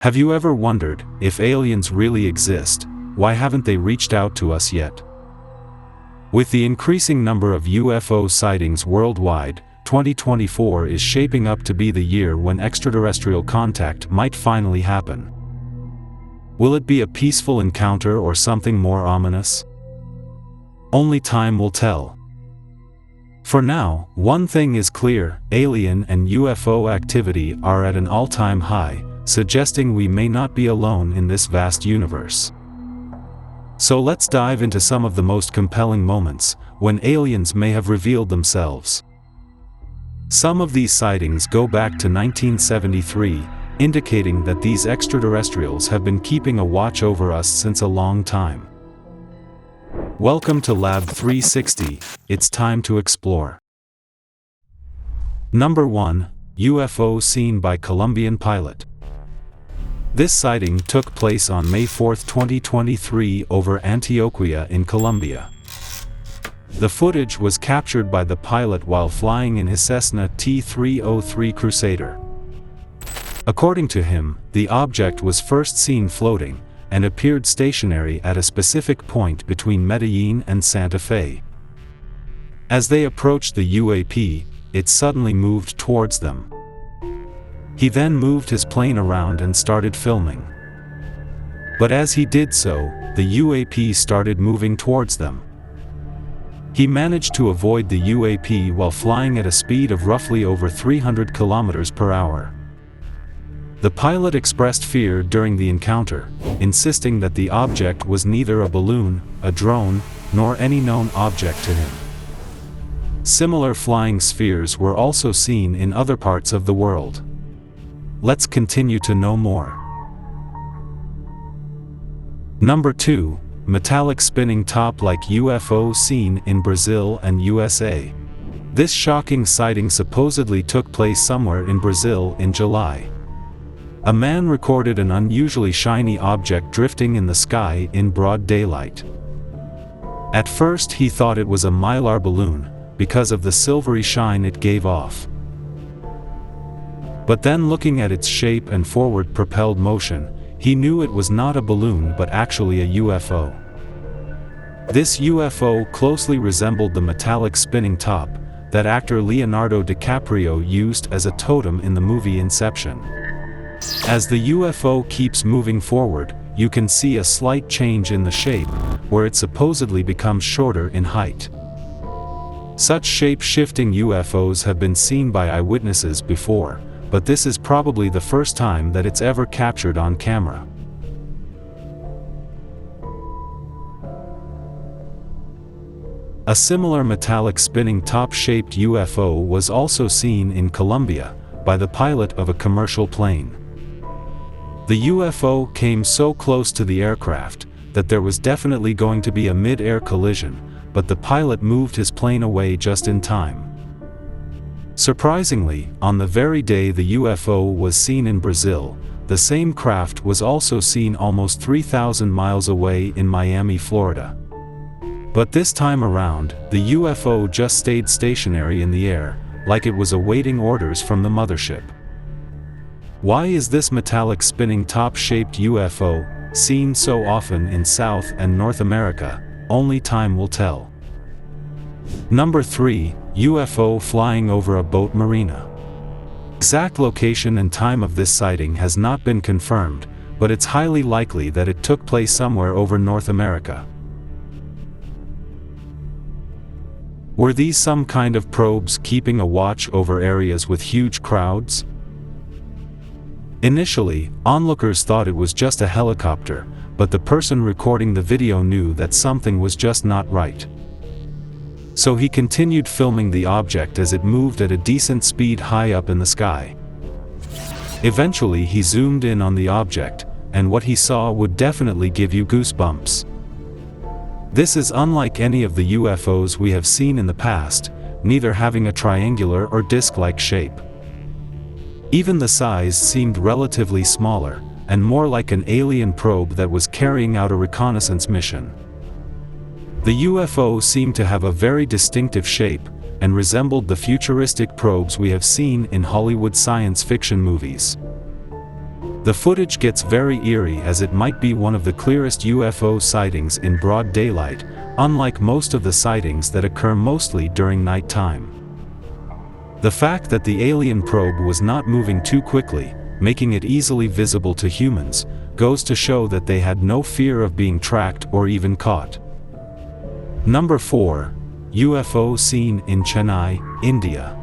Have you ever wondered, if aliens really exist, why haven't they reached out to us yet? With the increasing number of UFO sightings worldwide, 2024 is shaping up to be the year when extraterrestrial contact might finally happen. Will it be a peaceful encounter or something more ominous? Only time will tell. For now, one thing is clear: alien and UFO activity are at an all-time high, suggesting we may not be alone in this vast universe. So let's dive into some of the most compelling moments when aliens may have revealed themselves. Some of these sightings go back to 1973, indicating that these extraterrestrials have been keeping a watch over us since a long time. Welcome to Lab 360, it's time to explore. Number 1. UFO seen by Colombian pilot. This sighting took place on May 4, 2023 over Antioquia in Colombia. The footage was captured by the pilot while flying in his Cessna T-303 Crusader. According to him, the object was first seen floating, and appeared stationary at a specific point between Medellin and Santa Fe. As they approached the UAP, it suddenly moved towards them. He then moved his plane around and started filming. But as he did so, the UAP started moving towards them. He managed to avoid the UAP while flying at a speed of roughly over 300 kilometers per hour. The pilot expressed fear during the encounter, insisting that the object was neither a balloon, a drone, nor any known object to him. Similar flying spheres were also seen in other parts of the world. Let's continue to know more. Number 2. Metallic spinning top like UFO seen in Brazil and USA. This shocking sighting supposedly took place somewhere in Brazil in July. A man recorded an unusually shiny object drifting in the sky in broad daylight. At first he thought it was a mylar balloon, because of the silvery shine it gave off. But then, looking at its shape and forward propelled motion, he knew it was not a balloon but actually a UFO. This UFO closely resembled the metallic spinning top that actor Leonardo DiCaprio used as a totem in the movie Inception. As the UFO keeps moving forward, you can see a slight change in the shape, where it supposedly becomes shorter in height. Such shape-shifting UFOs have been seen by eyewitnesses before, but this is probably the first time that it's ever captured on camera. A similar metallic spinning top-shaped UFO was also seen in Colombia, by the pilot of a commercial plane. The UFO came so close to the aircraft that there was definitely going to be a mid-air collision, but the pilot moved his plane away just in time. Surprisingly, on the very day the UFO was seen in Brazil, the same craft was also seen almost 3,000 miles away in Miami, Florida. But this time around, the UFO just stayed stationary in the air, like it was awaiting orders from the mothership. Why is this metallic spinning top-shaped UFO seen so often in South and North America? Only time will tell. Number 3. UFO flying over a boat marina. Exact location and time of this sighting has not been confirmed, but it's highly likely that it took place somewhere over North America. Were these some kind of probes keeping a watch over areas with huge crowds? Initially, onlookers thought it was just a helicopter, but the person recording the video knew that something was just not right. So he continued filming the object as it moved at a decent speed high up in the sky. Eventually he zoomed in on the object, and what he saw would definitely give you goosebumps. This is unlike any of the UFOs we have seen in the past, neither having a triangular or disc-like shape. Even the size seemed relatively smaller, and more like an alien probe that was carrying out a reconnaissance mission. The UFO seemed to have a very distinctive shape, and resembled the futuristic probes we have seen in Hollywood science fiction movies. The footage gets very eerie as it might be one of the clearest UFO sightings in broad daylight, unlike most of the sightings that occur mostly during nighttime. The fact that the alien probe was not moving too quickly, making it easily visible to humans, goes to show that they had no fear of being tracked or even caught. Number 4. UFO Scene in Chennai, India.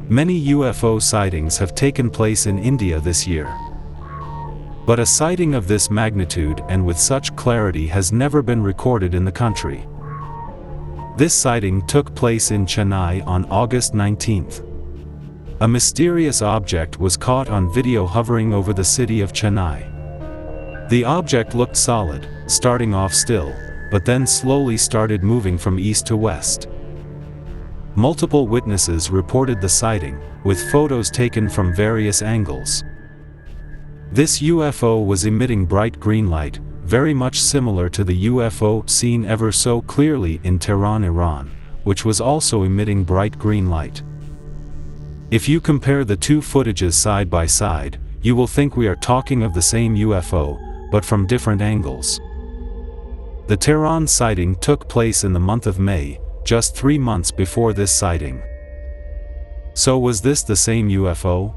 Many UFO sightings have taken place in India this year. But a sighting of this magnitude and with such clarity has never been recorded in the country. This sighting took place in Chennai on August 19th. A mysterious object was caught on video hovering over the city of Chennai. The object looked solid, starting off still, but then slowly started moving from east to west. Multiple witnesses reported the sighting, with photos taken from various angles. This UFO was emitting bright green light, very much similar to the UFO seen ever so clearly in Tehran, Iran, which was also emitting bright green light. If you compare the two footages side by side, you will think we are talking of the same UFO, but from different angles. The Tehran sighting took place in the month of May, just 3 months before this sighting. So was this the same UFO?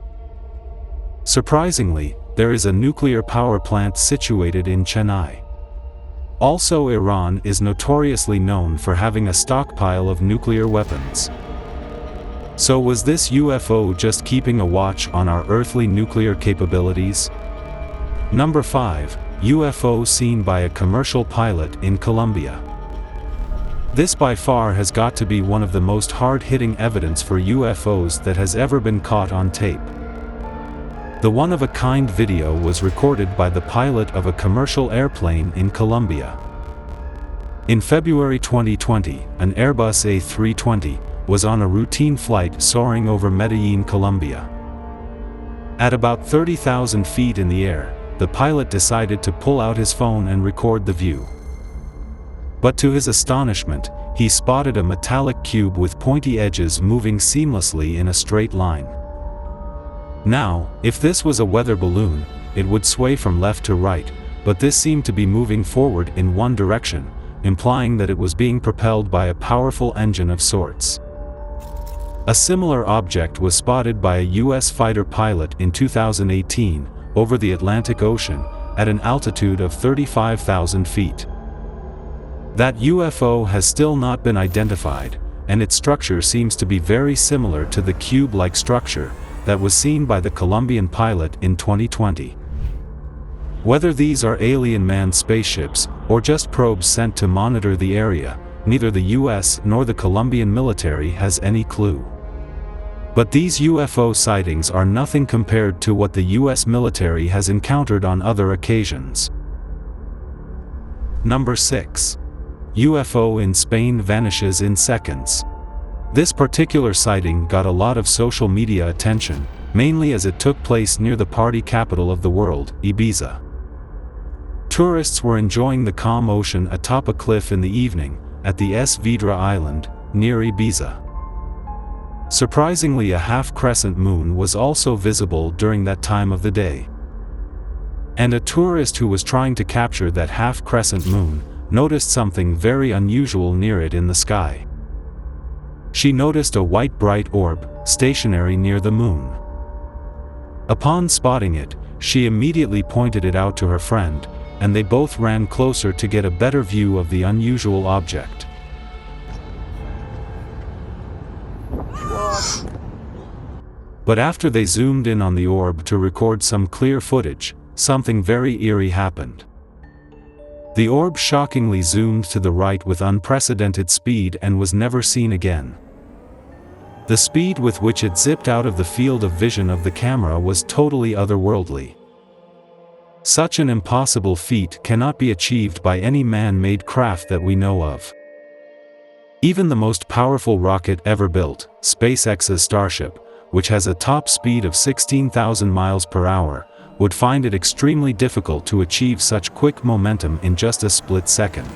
Surprisingly, there is a nuclear power plant situated in Chennai. Also, Iran is notoriously known for having a stockpile of nuclear weapons. So was this UFO just keeping a watch on our earthly nuclear capabilities? Number 5. UFO seen by a commercial pilot in Colombia. This by far has got to be one of the most hard-hitting evidence for UFOs that has ever been caught on tape. The one-of-a-kind video was recorded by the pilot of a commercial airplane in Colombia. In February 2020, an Airbus A320 was on a routine flight soaring over Medellin, Colombia. At about 30,000 feet in the air, the pilot decided to pull out his phone and record the view. But to his astonishment, he spotted a metallic cube with pointy edges moving seamlessly in a straight line. Now, if this was a weather balloon, it would sway from left to right, but this seemed to be moving forward in one direction, implying that it was being propelled by a powerful engine of sorts. A similar object was spotted by a US fighter pilot in 2018, over the Atlantic Ocean, at an altitude of 35,000 feet. That UFO has still not been identified, and its structure seems to be very similar to the cube-like structure that was seen by the Colombian pilot in 2020. Whether these are alien manned spaceships, or just probes sent to monitor the area, neither the US nor the Colombian military has any clue. But these UFO sightings are nothing compared to what the US military has encountered on other occasions. Number 6. UFO in Spain vanishes in seconds. This particular sighting got a lot of social media attention, mainly as it took place near the party capital of the world, Ibiza. Tourists were enjoying the calm ocean atop a cliff in the evening, at the Es Vidra Island, near Ibiza. Surprisingly, a half-crescent moon was also visible during that time of the day. And a tourist who was trying to capture that half-crescent moon noticed something very unusual near it in the sky. She noticed a white bright orb, stationary near the moon. Upon spotting it, she immediately pointed it out to her friend, and they both ran closer to get a better view of the unusual object. But after they zoomed in on the orb to record some clear footage, something very eerie happened. The orb shockingly zoomed to the right with unprecedented speed and was never seen again. The speed with which it zipped out of the field of vision of the camera was totally otherworldly. Such an impossible feat cannot be achieved by any man-made craft that we know of. Even the most powerful rocket ever built, SpaceX's Starship, which has a top speed of 16,000 miles per hour, would find it extremely difficult to achieve such quick momentum in just a split second.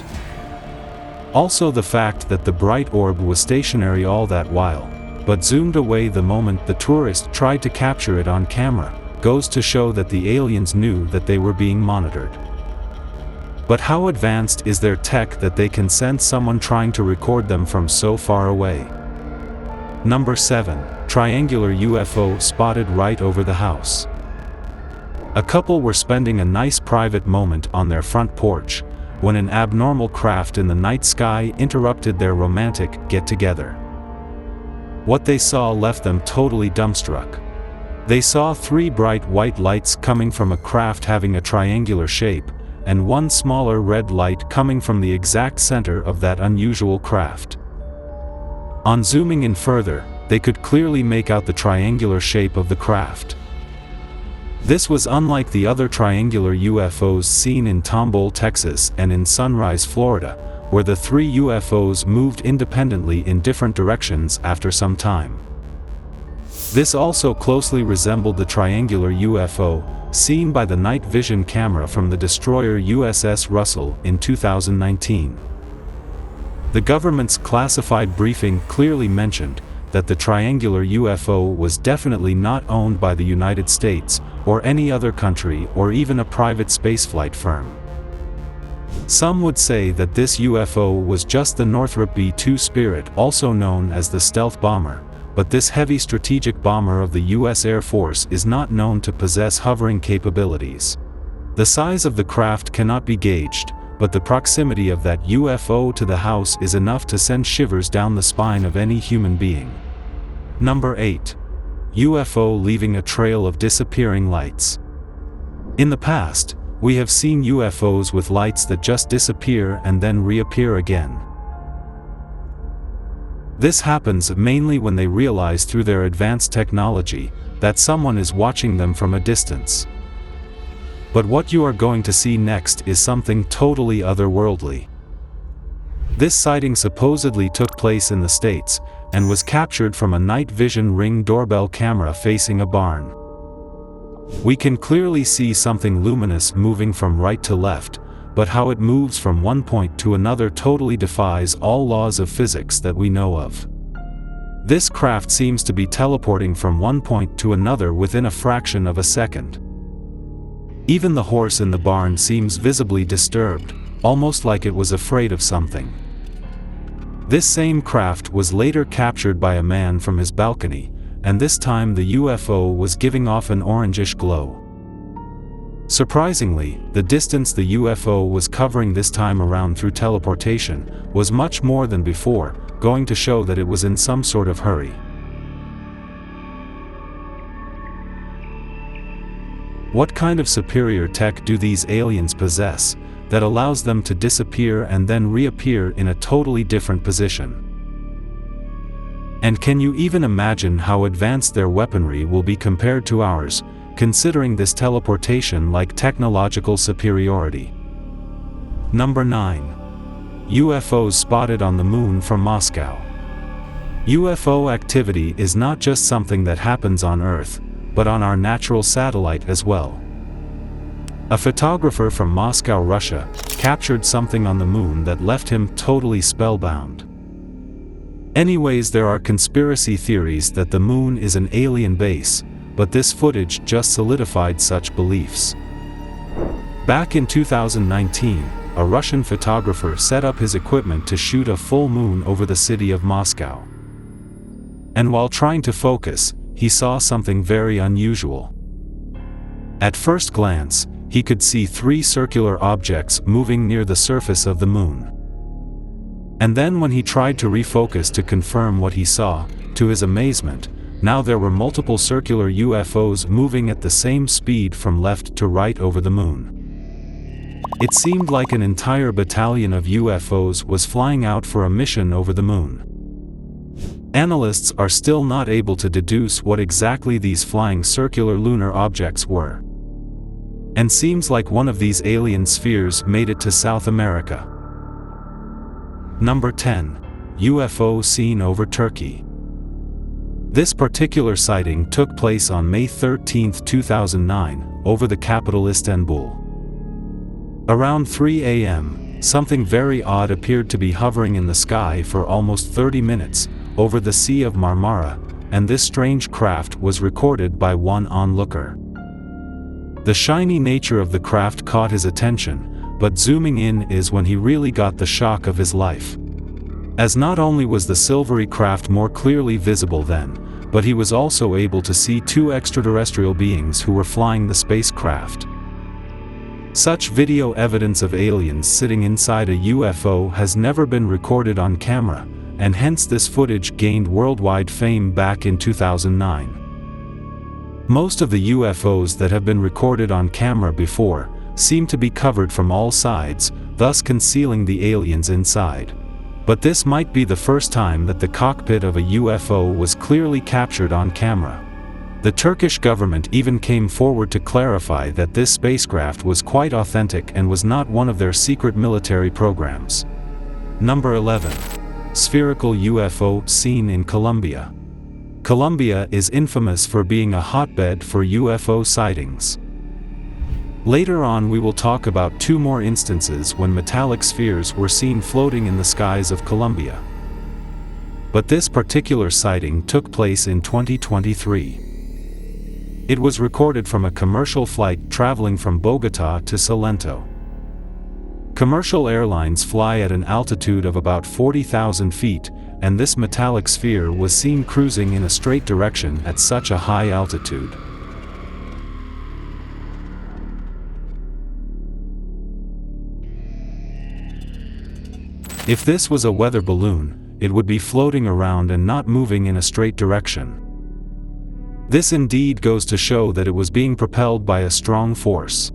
Also, the fact that the bright orb was stationary all that while, but zoomed away the moment the tourist tried to capture it on camera, goes to show that the aliens knew that they were being monitored. But how advanced is their tech that they can sense someone trying to record them from so far away? Number 7. Triangular UFO spotted right over the house. A couple were spending a nice private moment on their front porch, when an abnormal craft in the night sky interrupted their romantic get-together. What they saw left them totally dumbstruck. They saw 3 bright white lights coming from a craft having a triangular shape, and 1 smaller red light coming from the exact center of that unusual craft. On zooming in further, they could clearly make out the triangular shape of the craft. This was unlike the other triangular UFOs seen in Tomball, Texas and in Sunrise, Florida, where the 3 UFOs moved independently in different directions after some time. This also closely resembled the triangular UFO seen by the night vision camera from the destroyer USS Russell in 2019. The government's classified briefing clearly mentioned that the triangular UFO was definitely not owned by the United States or any other country or even a private spaceflight firm. Some would say that this UFO was just the Northrop B-2 Spirit, also known as the stealth bomber, but this heavy strategic bomber of the U.S. Air Force is not known to possess hovering capabilities. The size of the craft cannot be gauged, but the proximity of that UFO to the house is enough to send shivers down the spine of any human being. Number 8. UFO leaving a trail of disappearing lights. In the past, we have seen UFOs with lights that just disappear and then reappear again. This happens mainly when they realize through their advanced technology that someone is watching them from a distance. But what you are going to see next is something totally otherworldly. This sighting supposedly took place in the States, and was captured from a night vision Ring doorbell camera facing a barn. We can clearly see something luminous moving from right to left, but how it moves from one point to another totally defies all laws of physics that we know of. This craft seems to be teleporting from one point to another within a fraction of a second. Even the horse in the barn seems visibly disturbed, almost like it was afraid of something. This same craft was later captured by a man from his balcony, and this time the UFO was giving off an orangish glow. Surprisingly, the distance the UFO was covering this time around through teleportation was much more than before, going to show that it was in some sort of hurry. What kind of superior tech do these aliens possess that allows them to disappear and then reappear in a totally different position? And can you even imagine how advanced their weaponry will be compared to ours, considering this teleportation-like technological superiority? Number 9. UFOs spotted on the moon from Moscow. UFO activity is not just something that happens on Earth, but on our natural satellite as well. A photographer from Moscow, Russia, captured something on the moon that left him totally spellbound. Anyways, there are conspiracy theories that the moon is an alien base, but this footage just solidified such beliefs. Back in 2019, a Russian photographer set up his equipment to shoot a full moon over the city of Moscow. And while trying to focus, he saw something very unusual. At first glance, he could see 3 circular objects moving near the surface of the moon. And then when he tried to refocus to confirm what he saw, to his amazement, now there were multiple circular UFOs moving at the same speed from left to right over the moon. It seemed like an entire battalion of UFOs was flying out for a mission over the moon. Analysts are still not able to deduce what exactly these flying circular lunar objects were. And seems like one of these alien spheres made it to South America. Number 10. UFO seen over Turkey. This particular sighting took place on May 13, 2009, over the capital Istanbul. Around 3 a.m., something very odd appeared to be hovering in the sky for almost 30 minutes, over the Sea of Marmara, and this strange craft was recorded by one onlooker. The shiny nature of the craft caught his attention, but zooming in is when he really got the shock of his life. As not only was the silvery craft more clearly visible then, but he was also able to see two extraterrestrial beings who were flying the spacecraft. Such video evidence of aliens sitting inside a UFO has never been recorded on camera, and hence this footage gained worldwide fame back in 2009. Most of the UFOs that have been recorded on camera before seem to be covered from all sides, thus concealing the aliens inside. But this might be the first time that the cockpit of a UFO was clearly captured on camera. The Turkish government even came forward to clarify that this spacecraft was quite authentic and was not one of their secret military programs. Number 11. Spherical UFO seen in Colombia. Colombia is infamous for being a hotbed for UFO sightings. Later on we will talk about two more instances when metallic spheres were seen floating in the skies of Colombia. But this particular sighting took place in 2023. It was recorded from a commercial flight traveling from Bogota to Salento. Commercial airlines fly at an altitude of about 40,000 feet, and this metallic sphere was seen cruising in a straight direction at such a high altitude. If this was a weather balloon, it would be floating around and not moving in a straight direction. This indeed goes to show that it was being propelled by a strong force.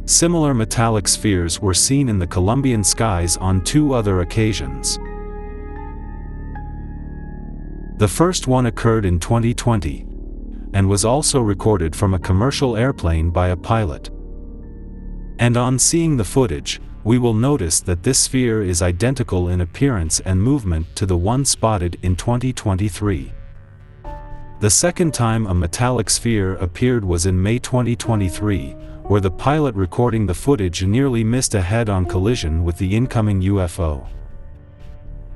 Similar metallic spheres were seen in the Colombian skies on two other occasions. The first one occurred in 2020, and was also recorded from a commercial airplane by a pilot. And on seeing the footage, we will notice that this sphere is identical in appearance and movement to the one spotted in 2023. The second time a metallic sphere appeared was in May 2023, where the pilot recording the footage nearly missed a head-on collision with the incoming UFO.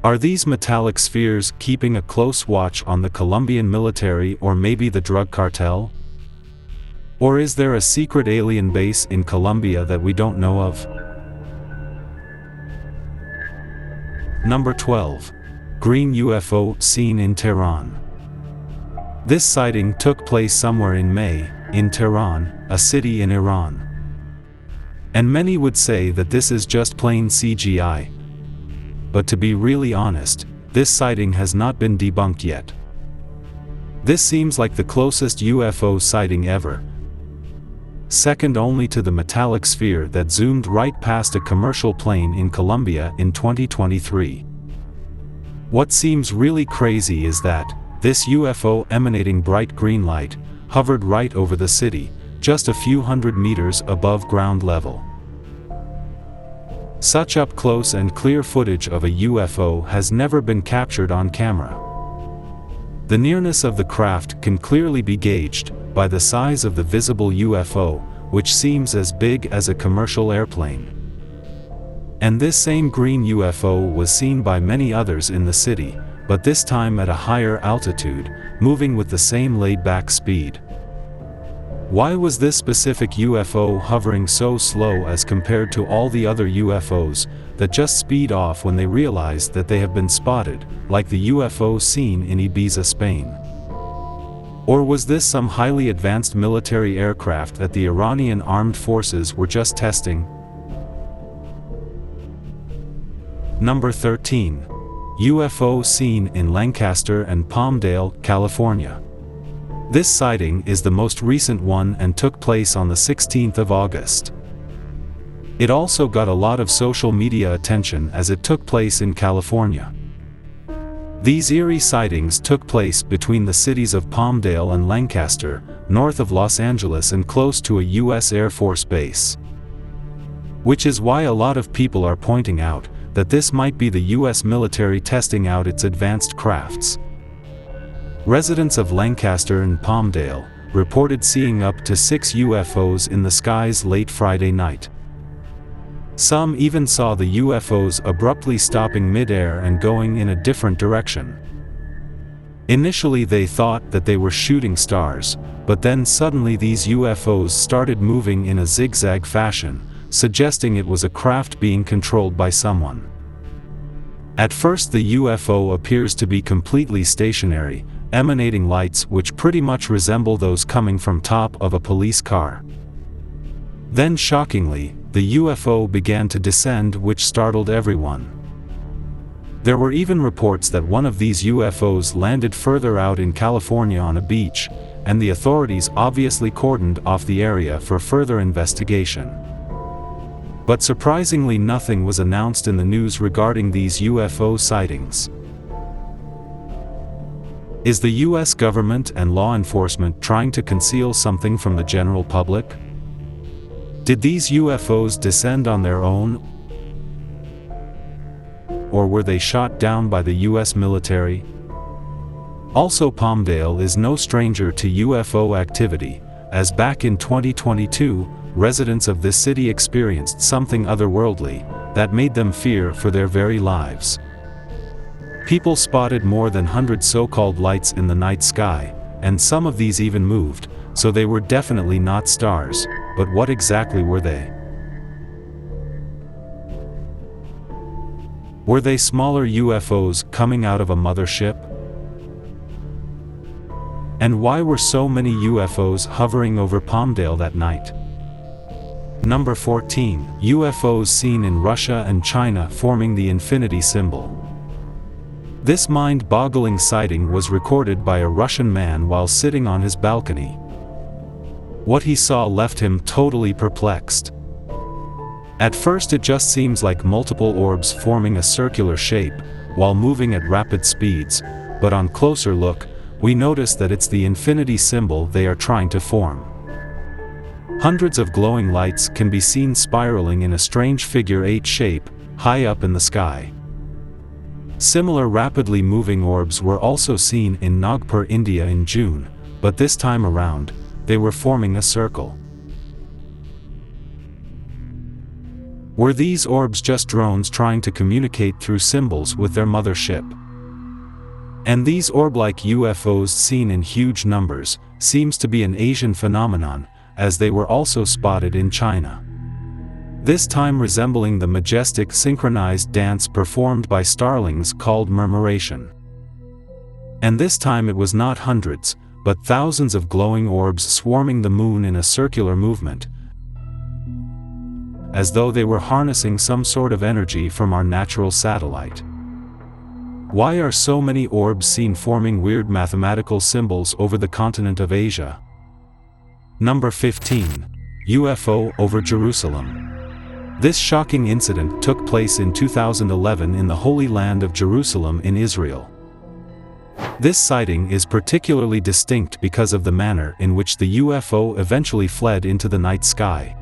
Are these metallic spheres keeping a close watch on the Colombian military or maybe the drug cartel? Or is there a secret alien base in Colombia that we don't know of? Number 12. Green UFO seen in Tehran. This sighting took place somewhere in May, in Tehran, a city in Iran. And many would say that this is just plain CGI. But to be really honest, this sighting has not been debunked yet. This seems like the closest UFO sighting ever, second only to the metallic sphere that zoomed right past a commercial plane in Colombia in 2023. What seems really crazy is that this UFO emanating bright green light hovered right over the city, just a few hundred meters above ground level. Such up-close and clear footage of a UFO has never been captured on camera. The nearness of the craft can clearly be gauged by the size of the visible UFO, which seems as big as a commercial airplane. And this same green UFO was seen by many others in the city, but this time at a higher altitude, moving with the same laid-back speed. Why was this specific UFO hovering so slow as compared to all the other UFOs that just speed off when they realize that they have been spotted, like the UFO seen in Ibiza, Spain? Or was this some highly advanced military aircraft that the Iranian armed forces were just testing? Number 13. UFO seen in Lancaster and Palmdale, California. This sighting is the most recent one and took place on the 16th of August. It also got a lot of social media attention as it took place in California. These eerie sightings took place between the cities of Palmdale and Lancaster, north of Los Angeles and close to a U.S. Air Force base. Which is why a lot of people are pointing out that this might be the U.S. military testing out its advanced crafts. Residents of Lancaster and Palmdale reported seeing up to 6 UFOs in the skies late Friday night. Some even saw the UFOs abruptly stopping mid-air and going in a different direction. Initially they thought that they were shooting stars, but then suddenly these UFOs started moving in a zigzag fashion, suggesting it was a craft being controlled by someone. At first the UFO appears to be completely stationary, emanating lights which pretty much resemble those coming from top of a police car. Then shockingly, the UFO began to descend, which startled everyone. There were even reports that one of these UFOs landed further out in California on a beach, and the authorities obviously cordoned off the area for further investigation. But surprisingly, nothing was announced in the news regarding these UFO sightings. Is the US government and law enforcement trying to conceal something from the general public? Did these UFOs descend on their own? Or were they shot down by the US military? Also, Palmdale is no stranger to UFO activity, as back in 2022, residents of this city experienced something otherworldly that made them fear for their very lives. People spotted more than 100 so-called lights in the night sky, and some of these even moved, so they were definitely not stars, but what exactly were they? Were they smaller UFOs coming out of a mothership? And why were so many UFOs hovering over Palmdale that night? Number 14. UFOs seen in Russia and China forming the infinity symbol. This mind-boggling sighting was recorded by a Russian man while sitting on his balcony. What he saw left him totally perplexed. At first it just seems like multiple orbs forming a circular shape, while moving at rapid speeds, but on closer look, we notice that it's the infinity symbol they are trying to form. Hundreds of glowing lights can be seen spiraling in a strange figure 8 shape, high up in the sky. Similar rapidly moving orbs were also seen in Nagpur, India in June, but this time around, they were forming a circle. Were these orbs just drones trying to communicate through symbols with their mothership? And these orb-like UFOs seen in huge numbers seems to be an Asian phenomenon, as they were also spotted in China. This time resembling the majestic synchronized dance performed by starlings called murmuration. And this time it was not hundreds, but thousands of glowing orbs swarming the moon in a circular movement, as though they were harnessing some sort of energy from our natural satellite. Why are so many orbs seen forming weird mathematical symbols over the continent of Asia? Number 15. UFO over Jerusalem. This shocking incident took place in 2011 in the Holy Land of Jerusalem in Israel. This sighting is particularly distinct because of the manner in which the UFO eventually fled into the night sky.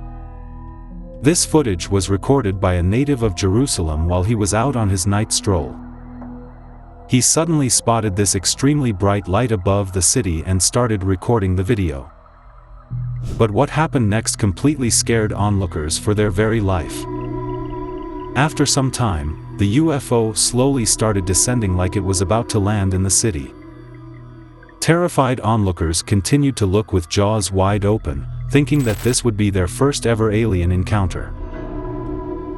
This footage was recorded by a native of Jerusalem while he was out on his night stroll. He suddenly spotted this extremely bright light above the city and started recording the video. But what happened next completely scared onlookers for their very life. After some time, the UFO slowly started descending like it was about to land in the city. Terrified onlookers continued to look with jaws wide open, thinking that this would be their first ever alien encounter.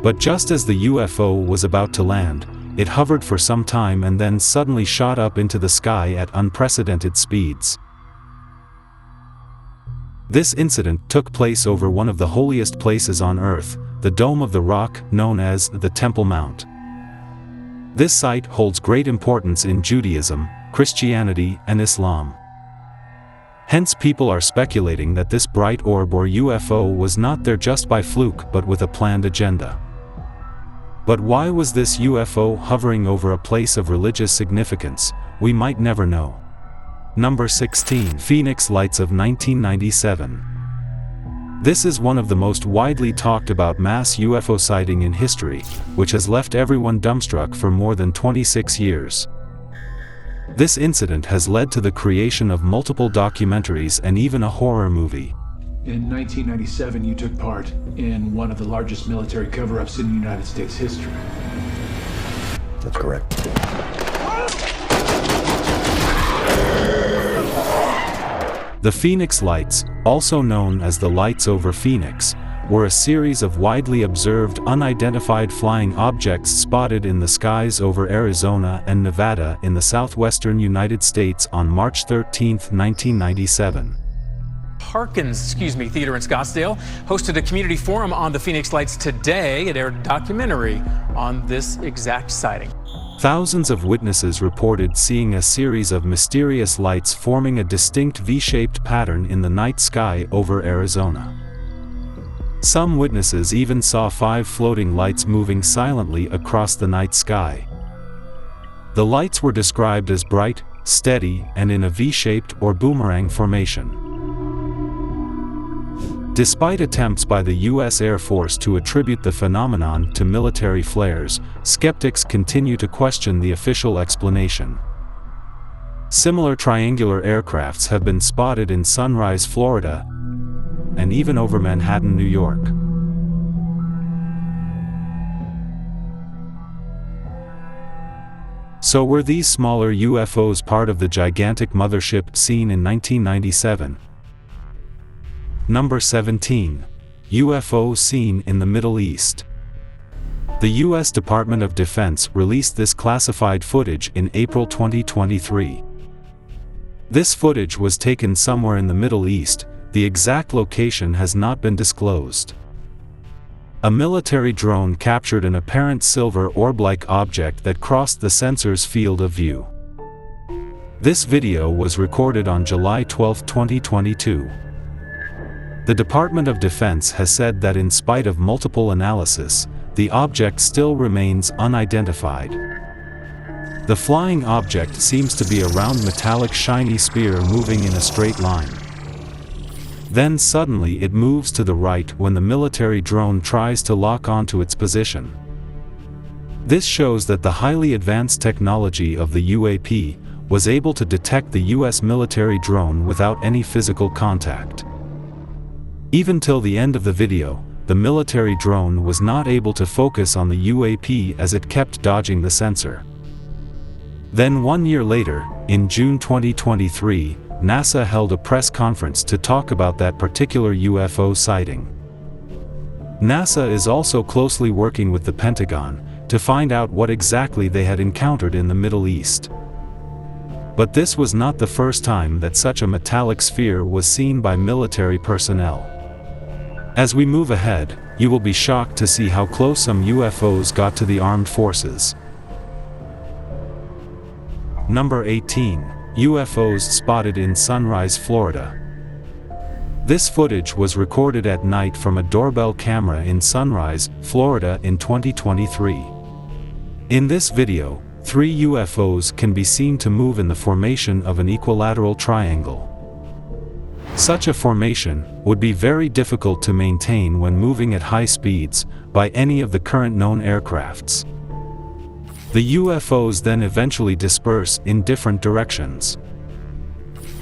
But just as the UFO was about to land, it hovered for some time and then suddenly shot up into the sky at unprecedented speeds. This incident took place over one of the holiest places on Earth, the Dome of the Rock, known as the Temple Mount. This site holds great importance in Judaism, Christianity, and Islam. Hence people are speculating that this bright orb or UFO was not there just by fluke but with a planned agenda. But why was this UFO hovering over a place of religious significance? We might never know. Number 16. Phoenix Lights of 1997. This is one of the most widely talked about mass UFO sighting in history, which has left everyone dumbstruck for more than 26 years. This incident has led to the creation of multiple documentaries and even a horror movie. In 1997, you took part in one of the largest military cover-ups in United States history. That's correct. The Phoenix Lights, also known as the Lights over Phoenix, were a series of widely observed unidentified flying objects spotted in the skies over Arizona and Nevada in the southwestern United States on March 13, 1997. Harkins, Theater in Scottsdale hosted a community forum on the Phoenix Lights today. It aired a documentary on this exact sighting. Thousands of witnesses reported seeing a series of mysterious lights forming a distinct V-shaped pattern in the night sky over Arizona. Some witnesses even saw 5 floating lights moving silently across the night sky. The lights were described as bright, steady, and in a V-shaped or boomerang formation. Despite attempts by the U.S. Air Force to attribute the phenomenon to military flares, skeptics continue to question the official explanation. Similar triangular aircrafts have been spotted in Sunrise, Florida, and even over Manhattan, New York. So were these smaller UFOs part of the gigantic mothership seen in 1997? Number 17. UFO Scene in the Middle East. The U.S. Department of Defense released this classified footage in April 2023. This footage was taken somewhere in the Middle East. The exact location has not been disclosed. A military drone captured an apparent silver orb-like object that crossed the sensor's field of view. This video was recorded on July 12, 2022. The Department of Defense has said that in spite of multiple analysis, the object still remains unidentified. The flying object seems to be a round metallic shiny sphere moving in a straight line. Then suddenly it moves to the right when the military drone tries to lock onto its position. This shows that the highly advanced technology of the UAP was able to detect the US military drone without any physical contact. Even till the end of the video, the military drone was not able to focus on the UAP as it kept dodging the sensor. Then 1 year later, in June 2023, NASA held a press conference to talk about that particular UFO sighting. NASA is also closely working with the Pentagon to find out what exactly they had encountered in the Middle East. But this was not the first time that such a metallic sphere was seen by military personnel. As we move ahead, you will be shocked to see how close some UFOs got to the armed forces. Number 18. UFOs spotted in Sunrise, Florida. This footage was recorded at night from a doorbell camera in Sunrise, Florida in 2023. In this video, 3 UFOs can be seen to move in the formation of an equilateral triangle. Such a formation would be very difficult to maintain when moving at high speeds by any of the current known aircrafts. The UFOs then eventually disperse in different directions.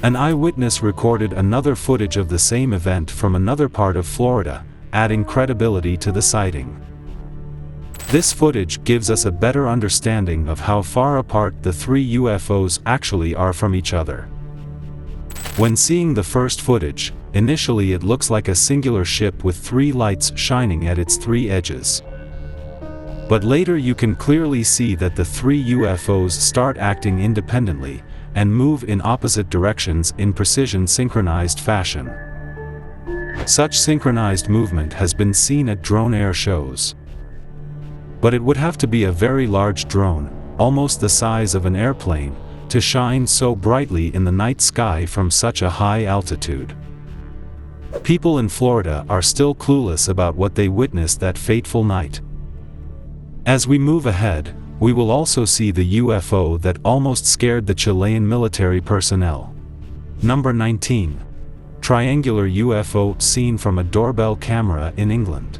An eyewitness recorded another footage of the same event from another part of Florida, adding credibility to the sighting. This footage gives us a better understanding of how far apart the 3 UFOs actually are from each other. When seeing the first footage, initially it looks like a singular ship with 3 lights shining at its 3 edges. But later you can clearly see that the 3 UFOs start acting independently, and move in opposite directions in precision synchronized fashion. Such synchronized movement has been seen at drone air shows. But it would have to be a very large drone, almost the size of an airplane, to shine so brightly in the night sky from such a high altitude. People in Florida are still clueless about what they witnessed that fateful night. As we move ahead, we will also see the UFO that almost scared the Chilean military personnel. Number 19. Triangular UFO seen from a doorbell camera in England.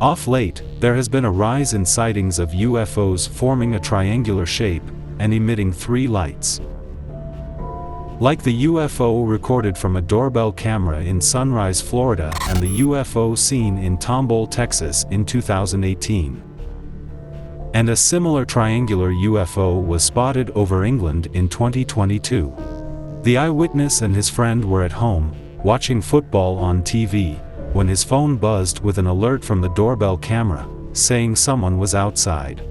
Off late, there has been a rise in sightings of UFOs forming a triangular shape and emitting 3 lights. Like the UFO recorded from a doorbell camera in Sunrise, Florida, and the UFO seen in Tomball, Texas in 2018. And a similar triangular UFO was spotted over England in 2022. The eyewitness and his friend were at home, watching football on TV, when his phone buzzed with an alert from the doorbell camera, saying someone was outside.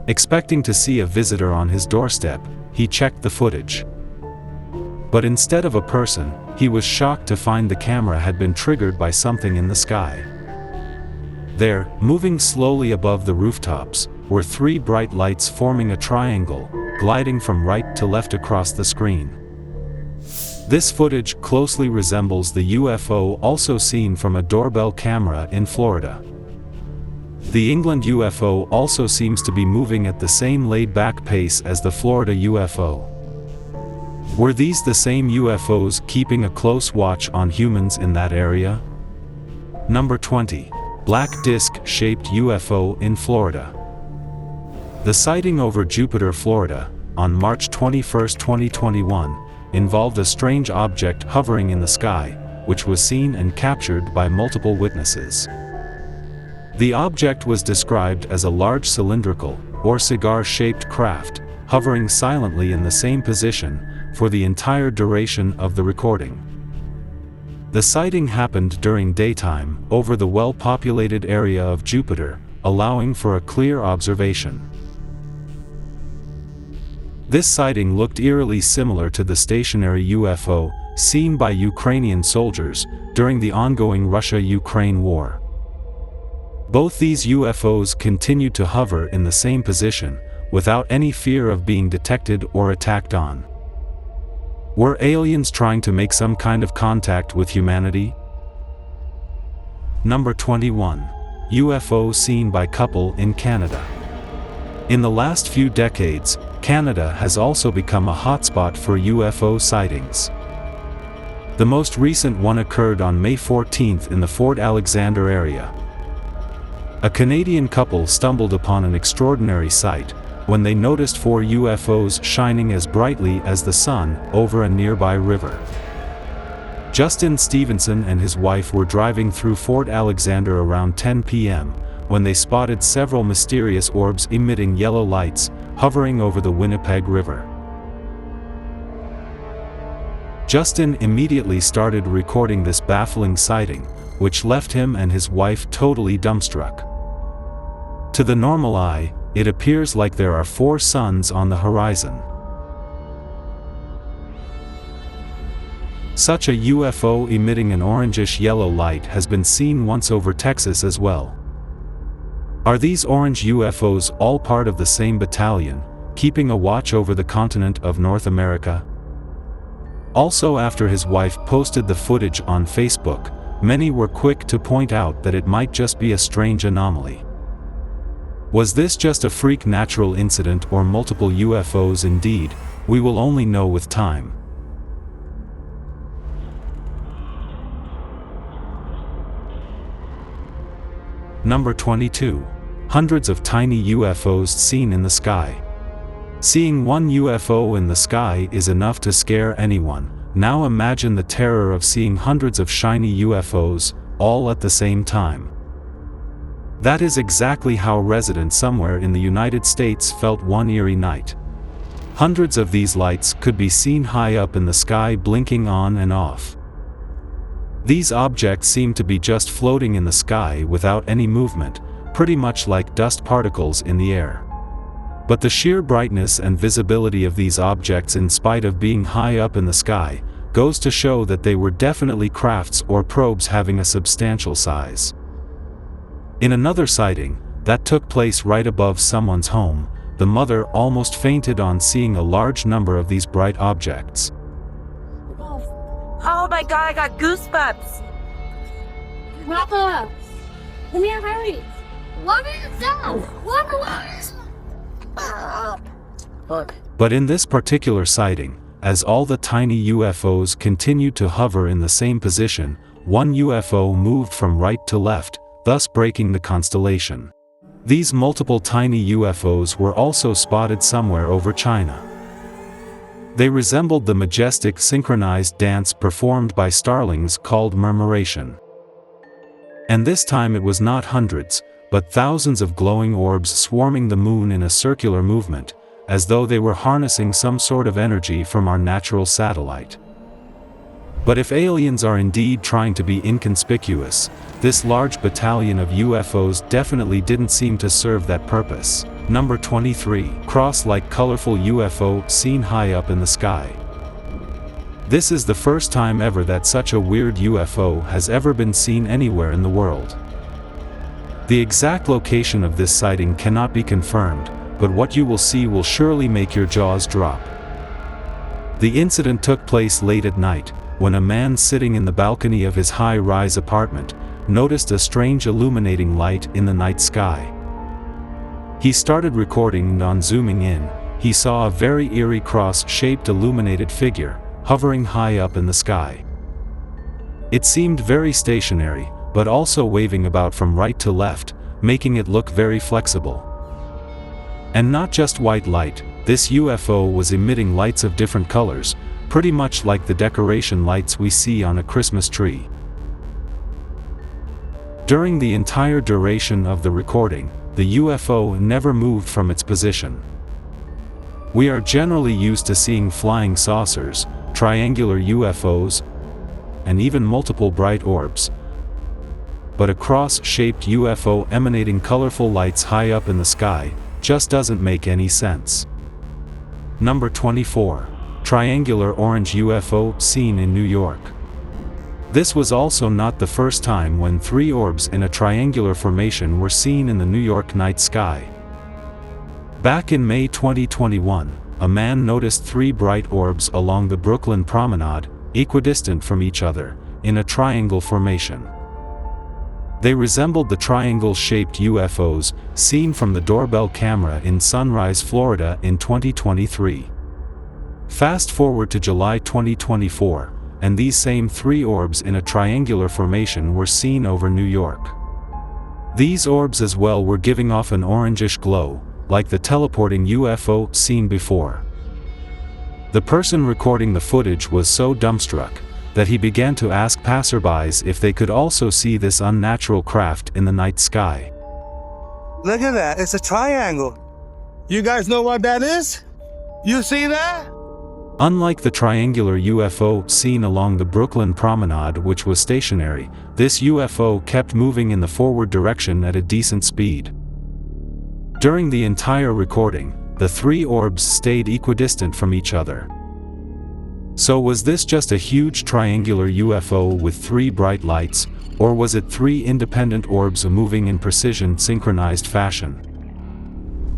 Expecting to see a visitor on his doorstep, he checked the footage. But instead of a person, he was shocked to find the camera had been triggered by something in the sky. There, moving slowly above the rooftops, were 3 bright lights forming a triangle, gliding from right to left across the screen. This footage closely resembles the UFO also seen from a doorbell camera in Florida. The England UFO also seems to be moving at the same laid-back pace as the Florida UFO. Were these the same UFOs keeping a close watch on humans in that area? Number 20. Black disc-shaped UFO in Florida. The sighting over Jupiter, Florida, on March 21, 2021, involved a strange object hovering in the sky, which was seen and captured by multiple witnesses. The object was described as a large cylindrical, or cigar-shaped craft, hovering silently in the same position for the entire duration of the recording. The sighting happened during daytime over the well-populated area of Jupiter, allowing for a clear observation. This sighting looked eerily similar to the stationary UFO seen by Ukrainian soldiers during the ongoing Russia-Ukraine war. Both these UFOs continued to hover in the same position, without any fear of being detected or attacked on. Were aliens trying to make some kind of contact with humanity? Number 21. UFO seen by couple in Canada. In the last few decades, Canada has also become a hotspot for UFO sightings. The most recent one occurred on May 14 in the Fort Alexander area. A Canadian couple stumbled upon an extraordinary sight when they noticed 4 UFOs shining as brightly as the sun over a nearby river. Justin Stevenson and his wife were driving through Fort Alexander around 10 p.m. when they spotted several mysterious orbs emitting yellow lights, hovering over the Winnipeg River. Justin immediately started recording this baffling sighting, which left him and his wife totally dumbstruck. To the normal eye, it appears like there are 4 suns on the horizon. Such a UFO emitting an orangish-yellow light has been seen once over Texas as well. Are these orange UFOs all part of the same battalion, keeping a watch over the continent of North America? Also, after his wife posted the footage on Facebook, many were quick to point out that it might just be a strange anomaly. Was this just a freak natural incident or multiple UFOs indeed? We will only know with time. Number 22. Hundreds of tiny UFOs seen in the sky. Seeing one UFO in the sky is enough to scare anyone. Now imagine the terror of seeing hundreds of shiny UFOs, all at the same time. That is exactly how residents somewhere in the United States felt one eerie night. Hundreds of these lights could be seen high up in the sky blinking on and off. These objects seem to be just floating in the sky without any movement, pretty much like dust particles in the air. But the sheer brightness and visibility of these objects in spite of being high up in the sky, goes to show that they were definitely crafts or probes having a substantial size. In another sighting, that took place right above someone's home, the mother almost fainted on seeing a large number of these bright objects. Oh my god, I got goosebumps! Papa! Come here, hurry! What is that? What is that? But in this particular sighting, as all the tiny UFOs continued to hover in the same position, one UFO moved from right to left, thus breaking the constellation. These multiple tiny UFOs were also spotted somewhere over China. They resembled the majestic synchronized dance performed by starlings called murmuration. And this time it was not hundreds, but thousands of glowing orbs swarming the moon in a circular movement, as though they were harnessing some sort of energy from our natural satellite. But if aliens are indeed trying to be inconspicuous, this large battalion of UFOs definitely didn't seem to serve that purpose. Number 23. Cross-like colorful UFO seen high up in the sky. This is the first time ever that such a weird UFO has ever been seen anywhere in the world. The exact location of this sighting cannot be confirmed, but what you will see will surely make your jaws drop. The incident took place late at night, when a man sitting in the balcony of his high-rise apartment noticed a strange illuminating light in the night sky. He started recording, and on zooming in, he saw a very eerie cross-shaped illuminated figure, hovering high up in the sky. It seemed very stationary, but also waving about from right to left, making it look very flexible. And not just white light, this UFO was emitting lights of different colors, pretty much like the decoration lights we see on a Christmas tree. During the entire duration of the recording, the UFO never moved from its position. We are generally used to seeing flying saucers, triangular UFOs, and even multiple bright orbs. But a cross-shaped UFO emanating colorful lights high up in the sky just doesn't make any sense. Number 24. Triangular orange UFO seen in New York. This was also not the first time when 3 orbs in a triangular formation were seen in the New York night sky. Back in May 2021, a man noticed 3 bright orbs along the Brooklyn Promenade, equidistant from each other, in a triangle formation. They resembled the triangle-shaped UFOs seen from the doorbell camera in Sunrise, Florida in 2023. Fast forward to July 2024, and these same 3 orbs in a triangular formation were seen over New York. These orbs as well were giving off an orangish glow, like the teleporting UFO seen before. The person recording the footage was so dumbstruck that he began to ask passerbys if they could also see this unnatural craft in the night sky. Look at that, it's a triangle. You guys know what that is? You see that? Unlike the triangular UFO seen along the Brooklyn Promenade, which was stationary, this UFO kept moving in the forward direction at a decent speed. During the entire recording, the 3 orbs stayed equidistant from each other. So was this just a huge triangular UFO with 3 bright lights, or was it 3 independent orbs moving in precision synchronized fashion?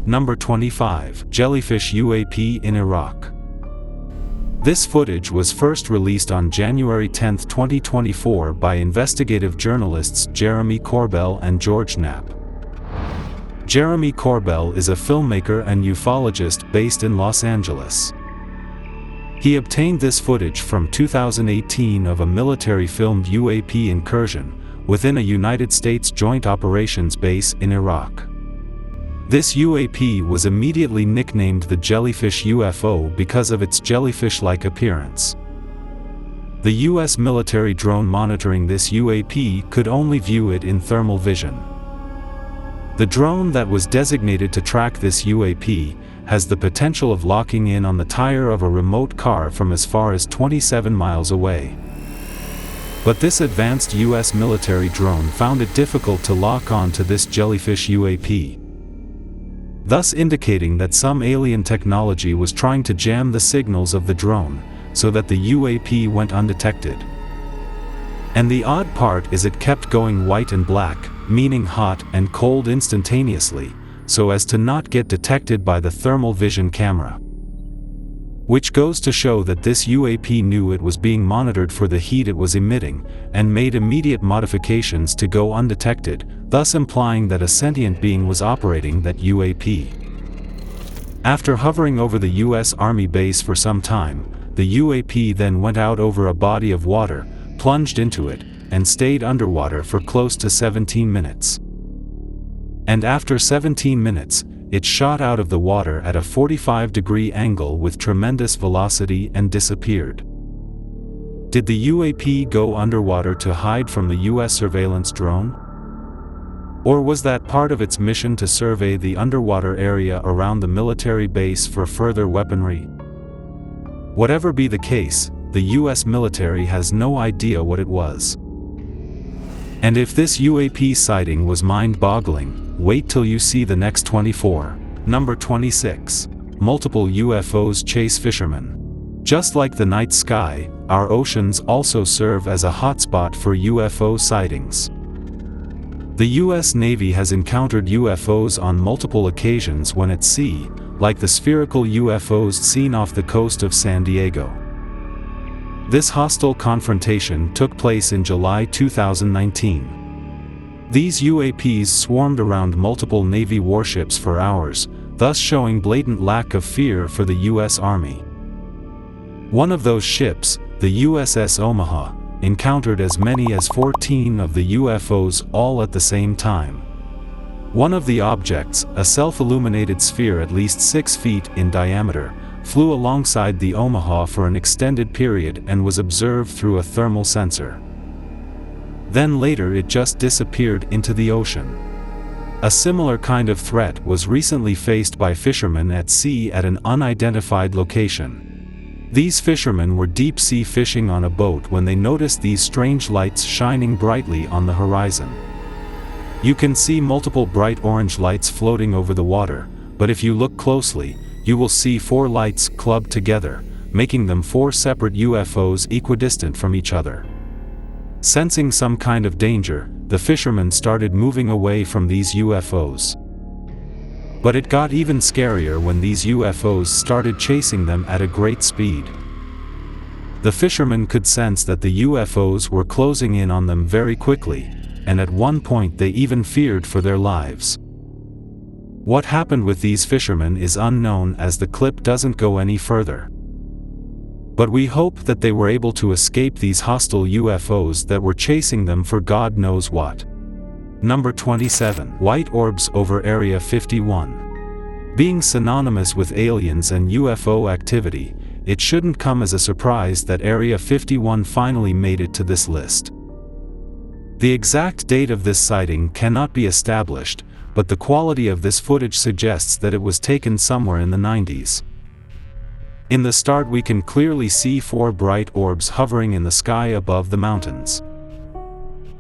Number 25. Jellyfish UAP in Iraq. This footage was first released on January 10, 2024 by investigative journalists Jeremy Corbell and George Knapp. Jeremy Corbell is a filmmaker and ufologist based in Los Angeles. He obtained this footage from 2018 of a military-filmed UAP incursion within a United States Joint Operations base in Iraq. This UAP was immediately nicknamed the Jellyfish UFO because of its jellyfish-like appearance. The US military drone monitoring this UAP could only view it in thermal vision. The drone that was designated to track this UAP has the potential of locking in on the tire of a remote car from as far as 27 miles away. But this advanced US military drone found it difficult to lock on to this Jellyfish UAP, thus indicating that some alien technology was trying to jam the signals of the drone, so that the UAP went undetected. And the odd part is it kept going white and black, meaning hot and cold instantaneously, so as to not get detected by the thermal vision camera. Which goes to show that this UAP knew it was being monitored for the heat it was emitting, and made immediate modifications to go undetected, thus implying that a sentient being was operating that UAP. After hovering over the US Army base for some time, the UAP then went out over a body of water, plunged into it, and stayed underwater for close to 17 minutes. And after 17 minutes, it shot out of the water at a 45-degree angle with tremendous velocity and disappeared. Did the UAP go underwater to hide from the US surveillance drone? Or was that part of its mission to survey the underwater area around the military base for further weaponry? Whatever be the case, the US military has no idea what it was. And if this UAP sighting was mind-boggling, wait till you see the next 24. Number 26. Multiple UFOs chase fishermen. Just like the night sky, our oceans also serve as a hotspot for UFO sightings. The US Navy has encountered UFOs on multiple occasions when at sea, like the spherical UFOs seen off the coast of San Diego. This hostile confrontation took place in July 2019. These UAPs swarmed around multiple Navy warships for hours, thus showing blatant lack of fear for the US Army. One of those ships, the USS Omaha, encountered as many as 14 of the UFOs all at the same time. One of the objects, a self-illuminated sphere at least 6 feet in diameter, flew alongside the Omaha for an extended period and was observed through a thermal sensor. Then later it just disappeared into the ocean. A similar kind of threat was recently faced by fishermen at sea at an unidentified location. These fishermen were deep-sea fishing on a boat when they noticed these strange lights shining brightly on the horizon. You can see multiple bright orange lights floating over the water, but if you look closely, you will see 4 lights clubbed together, making them 4 separate UFOs equidistant from each other. Sensing some kind of danger, the fishermen started moving away from these UFOs. But it got even scarier when these UFOs started chasing them at a great speed. The fishermen could sense that the UFOs were closing in on them very quickly, and at one point they even feared for their lives. What happened with these fishermen is unknown, as the clip doesn't go any further. But we hope that they were able to escape these hostile UFOs that were chasing them for God knows what. Number 27. White orbs over Area 51. Being synonymous with aliens and UFO activity, it shouldn't come as a surprise that Area 51 finally made it to this list. The exact date of this sighting cannot be established, but the quality of this footage suggests that it was taken somewhere in the 90s. In the start we can clearly see 4 bright orbs hovering in the sky above the mountains.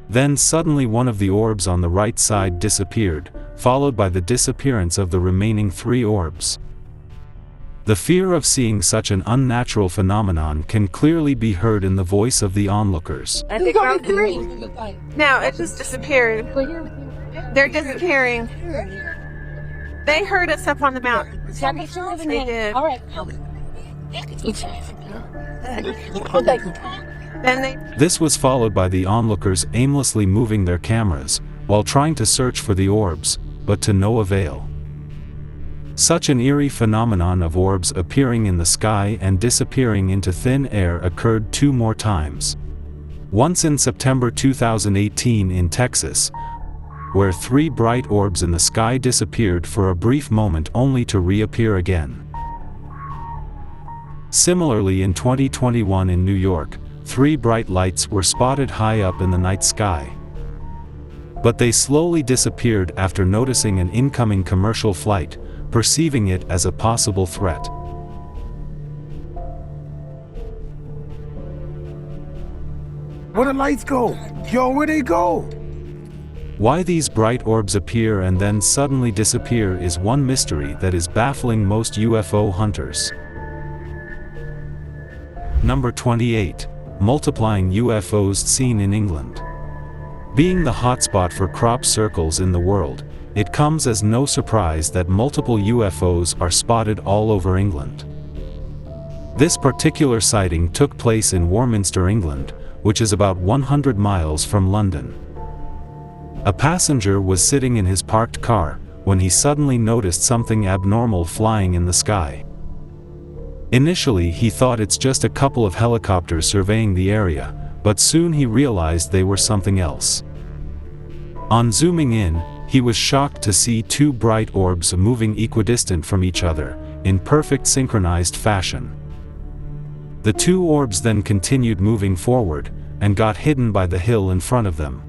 Then suddenly one of the orbs on the right side disappeared, followed by the disappearance of the remaining 3 orbs. The fear of seeing such an unnatural phenomenon can clearly be heard in the voice of the onlookers. No, it just disappeared. They're disappearing. They heard us up on the mountain. They did. All right. This was followed by the onlookers aimlessly moving their cameras, while trying to search for the orbs, but to no avail. Such an eerie phenomenon of orbs appearing in the sky and disappearing into thin air occurred 2 more times. Once in September 2018 in Texas, where 3 bright orbs in the sky disappeared for a brief moment only to reappear again. Similarly in 2021 in New York, 3 bright lights were spotted high up in the night sky. But they slowly disappeared after noticing an incoming commercial flight, perceiving it as a possible threat. Where the lights go? Yo, where they go? Why these bright orbs appear and then suddenly disappear is one mystery that is baffling most UFO hunters. Number 28. Multiplying UFOs seen in England. Being the hotspot for crop circles in the world, it comes as no surprise that multiple UFOs are spotted all over England. This particular sighting took place in Warminster, England, which is about 100 miles from London. A passenger was sitting in his parked car when he suddenly noticed something abnormal flying in the sky. Initially he thought it's just a couple of helicopters surveying the area, but soon he realized they were something else. On zooming in, he was shocked to see 2 bright orbs moving equidistant from each other, in perfect synchronized fashion. The 2 orbs then continued moving forward, and got hidden by the hill in front of them.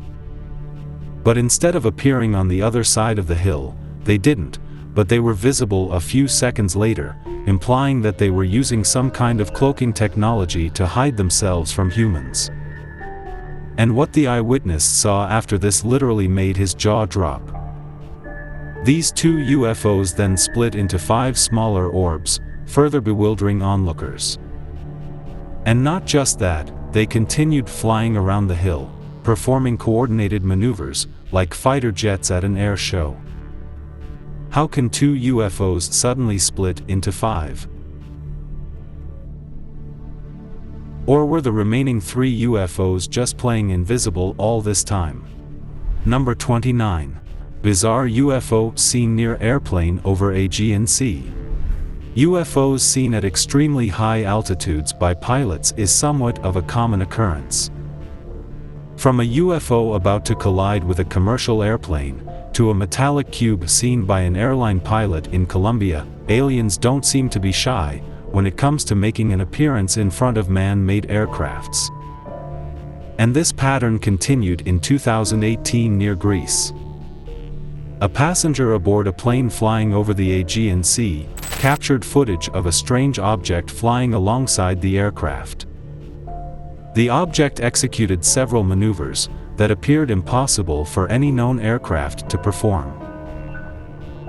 But instead of appearing on the other side of the hill, they didn't, but they were visible a few seconds later, implying that they were using some kind of cloaking technology to hide themselves from humans. And what the eyewitness saw after this literally made his jaw drop. These two UFOs then split into 5 smaller orbs, further bewildering onlookers. And not just that, they continued flying around the hill, performing coordinated maneuvers, like fighter jets at an air show. How can 2 UFOs suddenly split into 5? Or were the remaining 3 UFOs just playing invisible all this time? Number 29. Bizarre UFO seen near airplane over AGNC. UFOs seen at extremely high altitudes by pilots is somewhat of a common occurrence. From a UFO about to collide with a commercial airplane, to a metallic cube seen by an airline pilot in Colombia, aliens don't seem to be shy when it comes to making an appearance in front of man-made aircrafts. And this pattern continued in 2018 near Greece. A passenger aboard a plane flying over the AGNC captured footage of a strange object flying alongside the aircraft. The object executed several maneuvers that appeared impossible for any known aircraft to perform.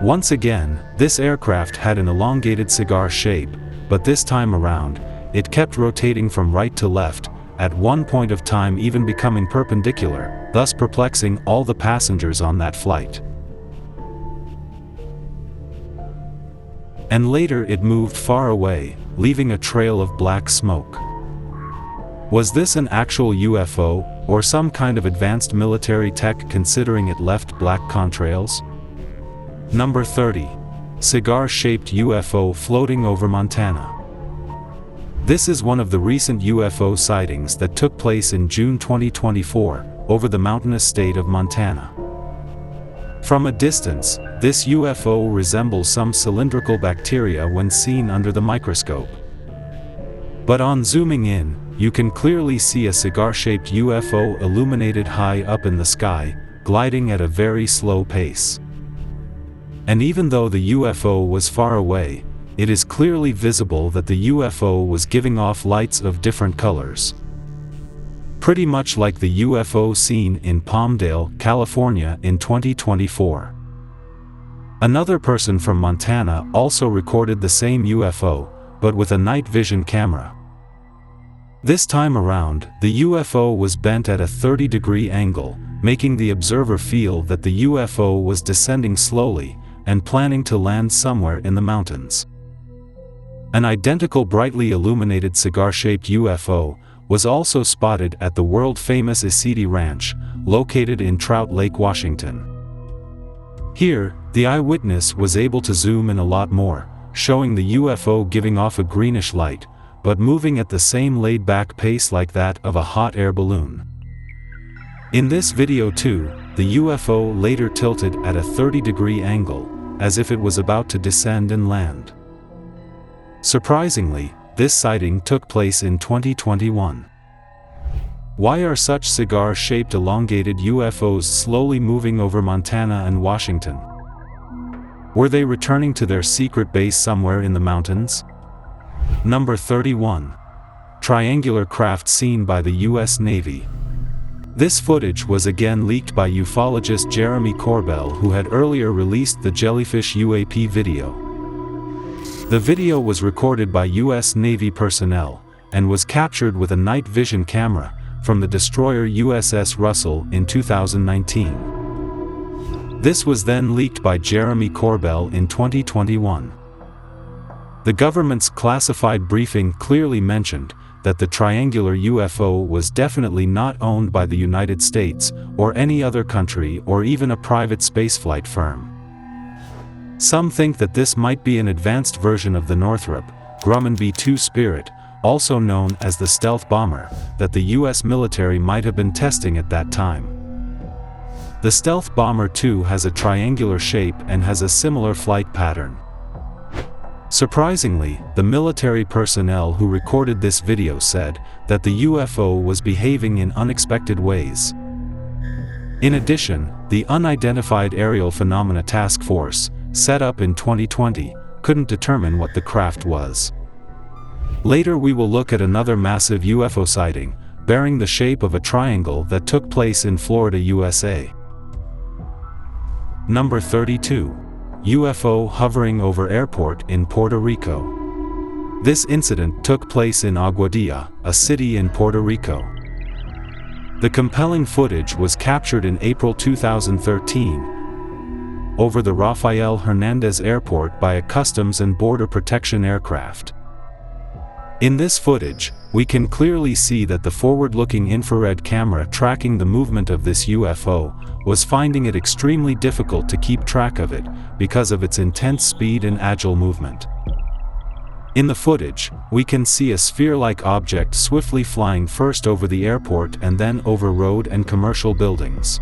Once again, this aircraft had an elongated cigar shape, but this time around, it kept rotating from right to left, at one point of time even becoming perpendicular, thus perplexing all the passengers on that flight. And later it moved far away, leaving a trail of black smoke. Was this an actual UFO, or some kind of advanced military tech considering it left black contrails? Number 30. Cigar-shaped UFO floating over Montana. This is one of the recent UFO sightings that took place in June 2024, over the mountainous state of Montana. From a distance, this UFO resembles some cylindrical bacteria when seen under the microscope. But on zooming in, you can clearly see a cigar-shaped UFO illuminated high up in the sky, gliding at a very slow pace. And even though the UFO was far away, it is clearly visible that the UFO was giving off lights of different colors. Pretty much like the UFO seen in Palmdale, California in 2024. Another person from Montana also recorded the same UFO, but with a night vision camera. This time around, the UFO was bent at a 30-degree angle, making the observer feel that the UFO was descending slowly, and planning to land somewhere in the mountains. An identical brightly illuminated cigar-shaped UFO was also spotted at the world-famous Isidi Ranch, located in Trout Lake, Washington. Here, the eyewitness was able to zoom in a lot more, showing the UFO giving off a greenish light, but moving at the same laid-back pace like that of a hot air balloon. In this video too, the UFO later tilted at a 30-degree angle, as if it was about to descend and land. Surprisingly, this sighting took place in 2021. Why are such cigar-shaped elongated UFOs slowly moving over Montana and Washington? Were they returning to their secret base somewhere in the mountains? Number 31. Triangular craft seen by the US Navy. This footage was again leaked by ufologist Jeremy Corbell, who had earlier released the Jellyfish UAP video. The video was recorded by US Navy personnel, and was captured with a night vision camera, from the destroyer USS Russell in 2019. This was then leaked by Jeremy Corbell in 2021. The government's classified briefing clearly mentioned that the triangular UFO was definitely not owned by the United States, or any other country, or even a private spaceflight firm. Some think that this might be an advanced version of the Northrop Grumman B-2 Spirit, also known as the stealth bomber, that the US military might have been testing at that time. The stealth bomber too has a triangular shape and has a similar flight pattern. Surprisingly, the military personnel who recorded this video said that the UFO was behaving in unexpected ways. In addition, the Unidentified Aerial Phenomena Task Force, set up in 2020, couldn't determine what the craft was. Later we will look at another massive UFO sighting, bearing the shape of a triangle that took place in Florida, USA. Number 32. UFO hovering over airport in Puerto Rico. This incident took place in Aguadilla, a city in Puerto Rico. The compelling footage was captured in April 2013 over the Rafael Hernandez Airport by a Customs and Border Protection aircraft. In this footage, we can clearly see that the forward-looking infrared camera tracking the movement of this UFO was finding it extremely difficult to keep track of it because of its intense speed and agile movement. In the footage, we can see a sphere-like object swiftly flying first over the airport and then over road and commercial buildings.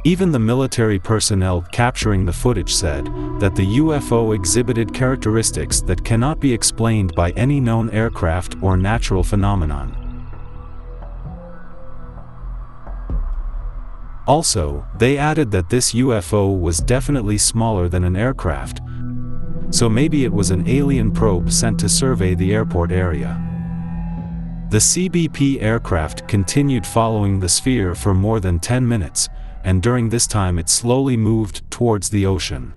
Even the military personnel capturing the footage said that the UFO exhibited characteristics that cannot be explained by any known aircraft or natural phenomenon. Also, they added that this UFO was definitely smaller than an aircraft, so maybe it was an alien probe sent to survey the airport area. The CBP aircraft continued following the sphere for more than 10 minutes, and during this time it slowly moved towards the ocean.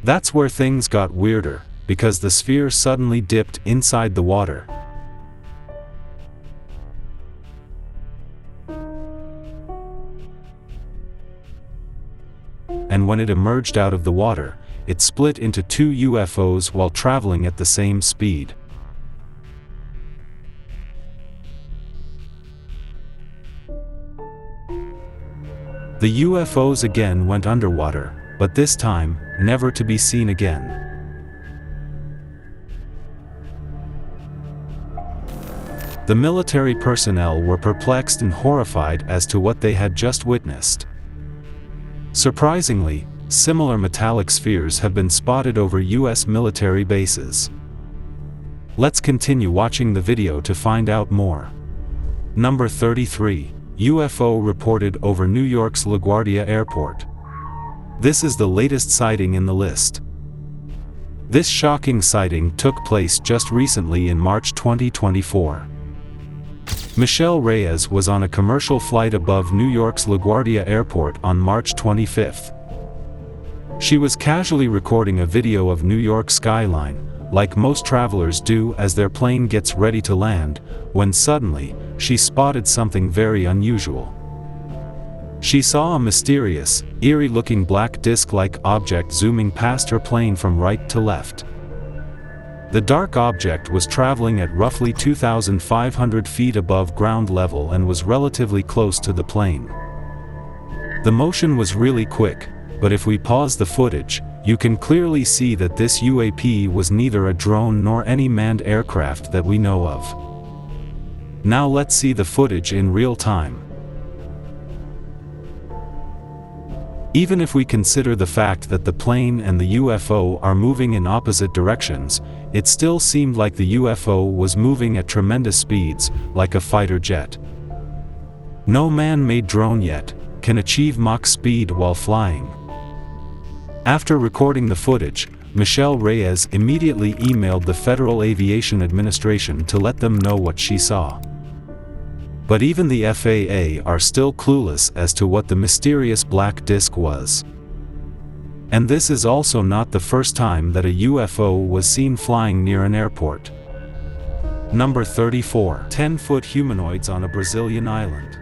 That's where things got weirder, because the sphere suddenly dipped inside the water. And when it emerged out of the water, it split into two UFOs while traveling at the same speed. The UFOs again went underwater, but this time, never to be seen again. The military personnel were perplexed and horrified as to what they had just witnessed. Surprisingly, similar metallic spheres have been spotted over US military bases. Let's continue watching the video to find out more. Number 33. UFO reported over New York's LaGuardia Airport. This is the latest sighting in the list. This shocking sighting took place just recently in March 2024. Michelle Reyes was on a commercial flight above New York's LaGuardia Airport on March 25th. She was casually recording a video of New York skyline, like most travelers do as their plane gets ready to land, when suddenly, she spotted something very unusual. She saw a mysterious, eerie-looking black disc-like object zooming past her plane from right to left. The dark object was traveling at roughly 2,500 feet above ground level and was relatively close to the plane. The motion was really quick, but if we pause the footage, you can clearly see that this UAP was neither a drone nor any manned aircraft that we know of. Now let's see the footage in real time. Even if we consider the fact that the plane and the UFO are moving in opposite directions, it still seemed like the UFO was moving at tremendous speeds, like a fighter jet. No man-made drone yet can achieve Mach speed while flying. After recording the footage, Michelle Reyes immediately emailed the Federal Aviation Administration to let them know what she saw. But even the FAA are still clueless as to what the mysterious black disc was. And this is also not the first time that a UFO was seen flying near an airport. Number 34. 10-foot humanoids on a Brazilian island.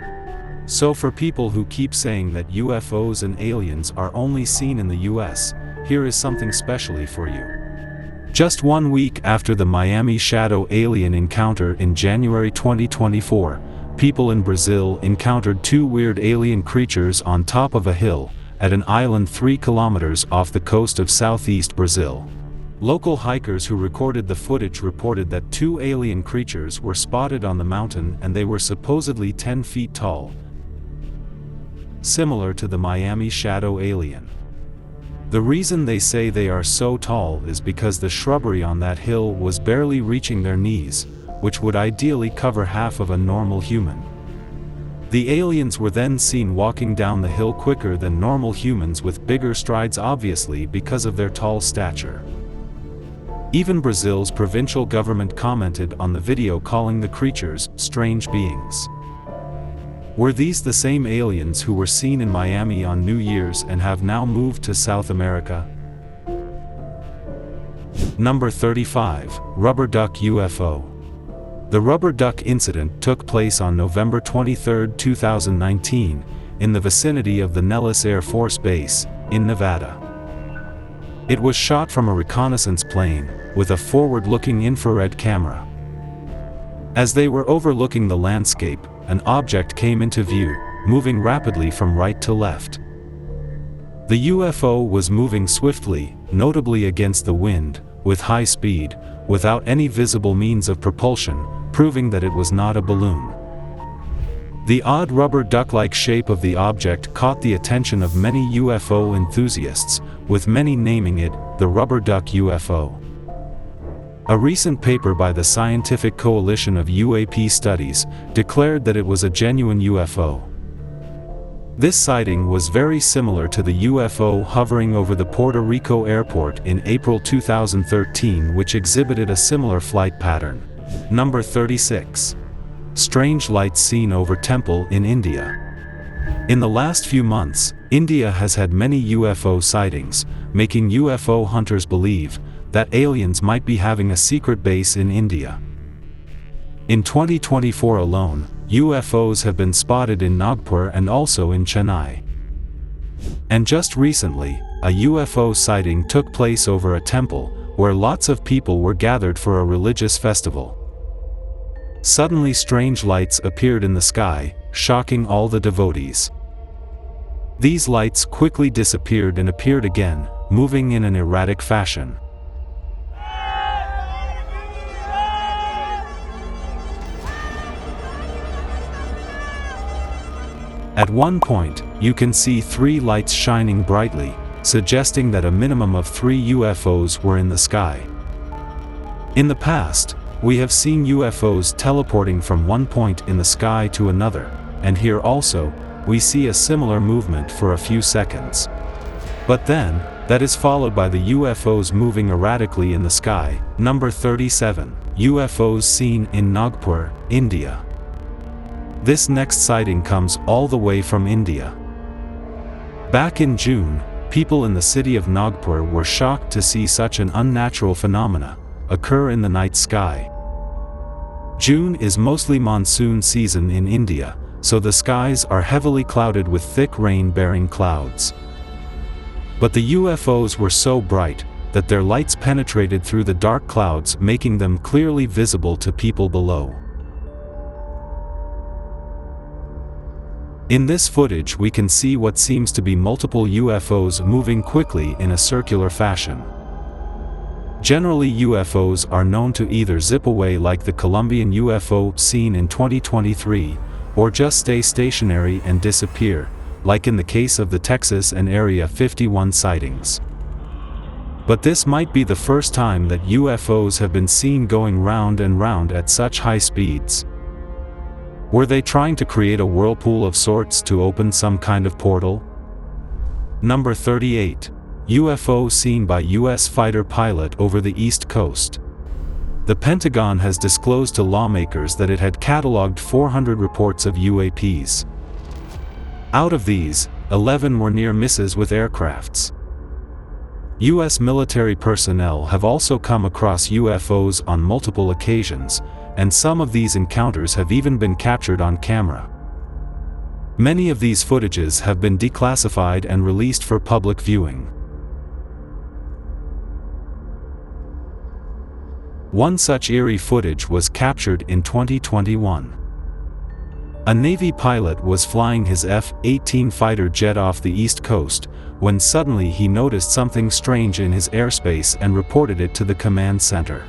So for people who keep saying that UFOs and aliens are only seen in the US, here is something specially for you. Just 1 week after the Miami shadow alien encounter in January 2024, people in Brazil encountered two weird alien creatures on top of a hill, at an island 3 kilometers off the coast of southeast Brazil. Local hikers who recorded the footage reported that two alien creatures were spotted on the mountain and they were supposedly 10 feet tall, similar to the Miami shadow alien. The reason they say they are so tall is because the shrubbery on that hill was barely reaching their knees, which would ideally cover half of a normal human. The aliens were then seen walking down the hill quicker than normal humans with bigger strides, obviously because of their tall stature. Even Brazil's provincial government commented on the video, calling the creatures strange beings. Were these the same aliens who were seen in Miami on New Year's and have now moved to South America? Number 35, Rubber Duck UFO. The Rubber Duck incident took place on November 23, 2019, in the vicinity of the Nellis Air Force Base, in Nevada. It was shot from a reconnaissance plane, with a forward-looking infrared camera. As they were overlooking the landscape, an object came into view, moving rapidly from right to left. The UFO was moving swiftly, notably against the wind, with high speed, without any visible means of propulsion, proving that it was not a balloon. The odd rubber duck-like shape of the object caught the attention of many UFO enthusiasts, with many naming it the Rubber Duck UFO. A recent paper by the Scientific Coalition of UAP Studies declared that it was a genuine UFO. This sighting was very similar to the UFO hovering over the Puerto Rico airport in April 2013, which exhibited a similar flight pattern. Number 36. Strange lights seen over temple in India. In the last few months, India has had many UFO sightings, making UFO hunters believe that aliens might be having a secret base in India. In 2024 alone, UFOs have been spotted in Nagpur and also in Chennai. And just recently, a UFO sighting took place over a temple, where lots of people were gathered for a religious festival. Suddenly strange lights appeared in the sky, shocking all the devotees. These lights quickly disappeared and appeared again, moving in an erratic fashion. At one point, you can see 3 lights shining brightly, suggesting that a minimum of 3 UFOs were in the sky. In the past, we have seen UFOs teleporting from one point in the sky to another, and here also, we see a similar movement for a few seconds. But then, that is followed by the UFOs moving erratically in the sky. Number 37, UFOs seen in Nagpur, India. This next sighting comes all the way from India. Back in June, people in the city of Nagpur were shocked to see such an unnatural phenomena occur in the night sky. June is mostly monsoon season in India, so the skies are heavily clouded with thick rain-bearing clouds. But the UFOs were so bright that their lights penetrated through the dark clouds, making them clearly visible to people below. In this footage we can see what seems to be multiple UFOs moving quickly in a circular fashion. Generally UFOs are known to either zip away like the Colombian UFO seen in 2023, or just stay stationary and disappear, like in the case of the Texas and Area 51 sightings. But this might be the first time that UFOs have been seen going round and round at such high speeds. Were they trying to create a whirlpool of sorts to open some kind of portal? Number 38. UFO seen by US fighter pilot over the East Coast. The Pentagon has disclosed to lawmakers that it had cataloged 400 reports of UAPs. Out of these, 11 were near misses with aircrafts. US military personnel have also come across UFOs on multiple occasions, and some of these encounters have even been captured on camera. Many of these footages have been declassified and released for public viewing. One such eerie footage was captured in 2021. A Navy pilot was flying his F-18 fighter jet off the East Coast, when suddenly he noticed something strange in his airspace and reported it to the command center.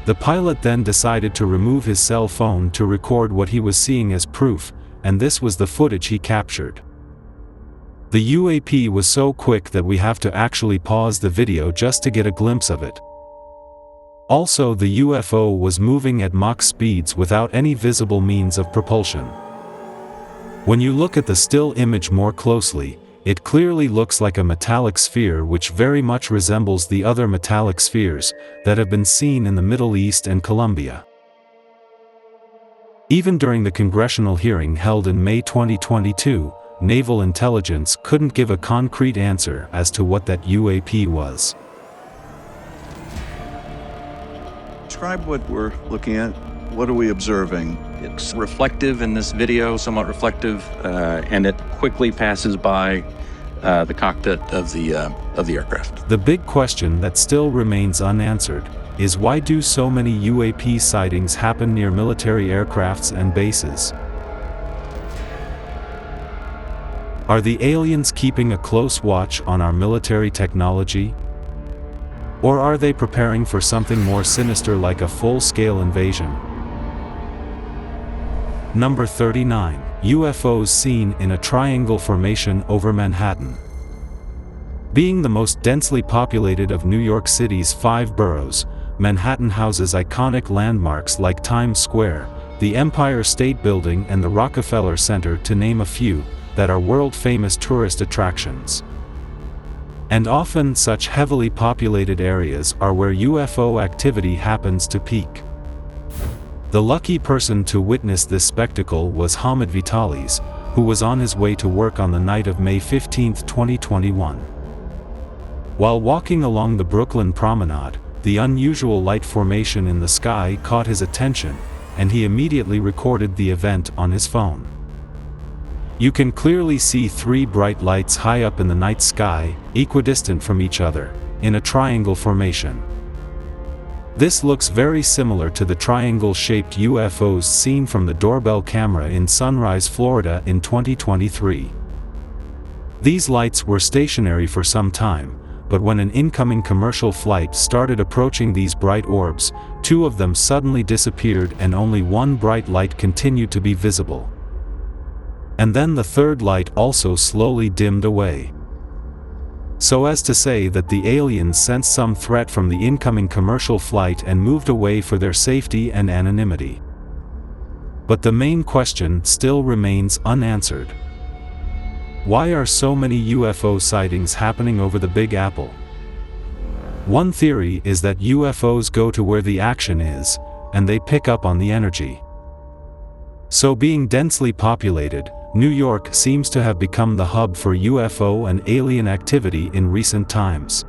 The pilot then decided to remove his cell phone to record what he was seeing as proof, and this was the footage he captured. The UAP was so quick that we have to actually pause the video just to get a glimpse of it. Also, the UFO was moving at Mach speeds without any visible means of propulsion. When you look at the still image more closely, it clearly looks like a metallic sphere which very much resembles the other metallic spheres that have been seen in the Middle East and Colombia. Even during the congressional hearing held in May 2022, Naval Intelligence couldn't give a concrete answer as to what that UAP was. Describe what we're looking at. What are we observing? It's reflective in this video, somewhat reflective, and it quickly passes by the cockpit of the aircraft. The big question that still remains unanswered is why do so many UAP sightings happen near military aircrafts and bases? Are the aliens keeping a close watch on our military technology? Or are they preparing for something more sinister like a full-scale invasion? Number 39. UFOs seen in a triangle formation over Manhattan. Being the most densely populated of New York City's 5 boroughs, Manhattan houses iconic landmarks like Times Square, the Empire State Building and the Rockefeller Center, to name a few, that are world-famous tourist attractions. And often such heavily populated areas are where UFO activity happens to peak. The lucky person to witness this spectacle was Hamid Vitalis, who was on his way to work on the night of May 15, 2021. While walking along the Brooklyn Promenade, the unusual light formation in the sky caught his attention, and he immediately recorded the event on his phone. You can clearly see 3 bright lights high up in the night sky, equidistant from each other, in a triangle formation. This looks very similar to the triangle-shaped UFOs seen from the doorbell camera in Sunrise, Florida in 2023. These lights were stationary for some time, but when an incoming commercial flight started approaching these bright orbs, 2 of them suddenly disappeared and only 1 bright light continued to be visible. And then the 3rd light also slowly dimmed away. So as to say that the aliens sensed some threat from the incoming commercial flight and moved away for their safety and anonymity. But the main question still remains unanswered. Why are so many UFO sightings happening over the Big Apple? One theory is that UFOs go to where the action is, and they pick up on the energy. So being densely populated, New York seems to have become the hub for UFO and alien activity in recent times.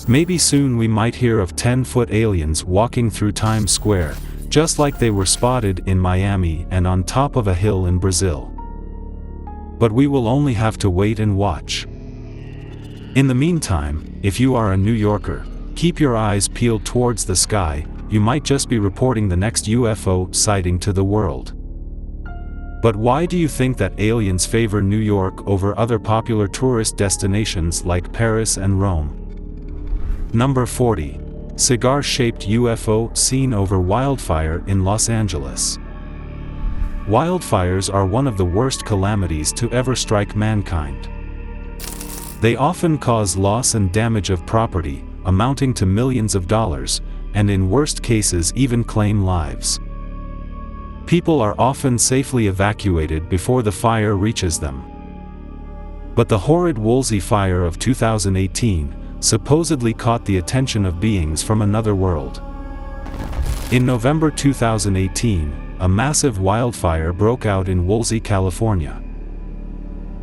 Maybe soon we might hear of 10-foot aliens walking through Times Square, just like they were spotted in Miami and on top of a hill in Brazil. But we will only have to wait and watch. In the meantime, if you are a New Yorker, keep your eyes peeled towards the sky. You might just be reporting the next UFO sighting to the world. But why do you think that aliens favor New York over other popular tourist destinations like Paris and Rome? Number 40. Cigar-shaped UFO seen over wildfire in Los Angeles. Wildfires are one of the worst calamities to ever strike mankind. They often cause loss and damage of property, amounting to millions of dollars, and in worst cases even claim lives. People are often safely evacuated before the fire reaches them. But the horrid Woolsey fire of 2018 supposedly caught the attention of beings from another world. In November 2018, a massive wildfire broke out in Woolsey, California.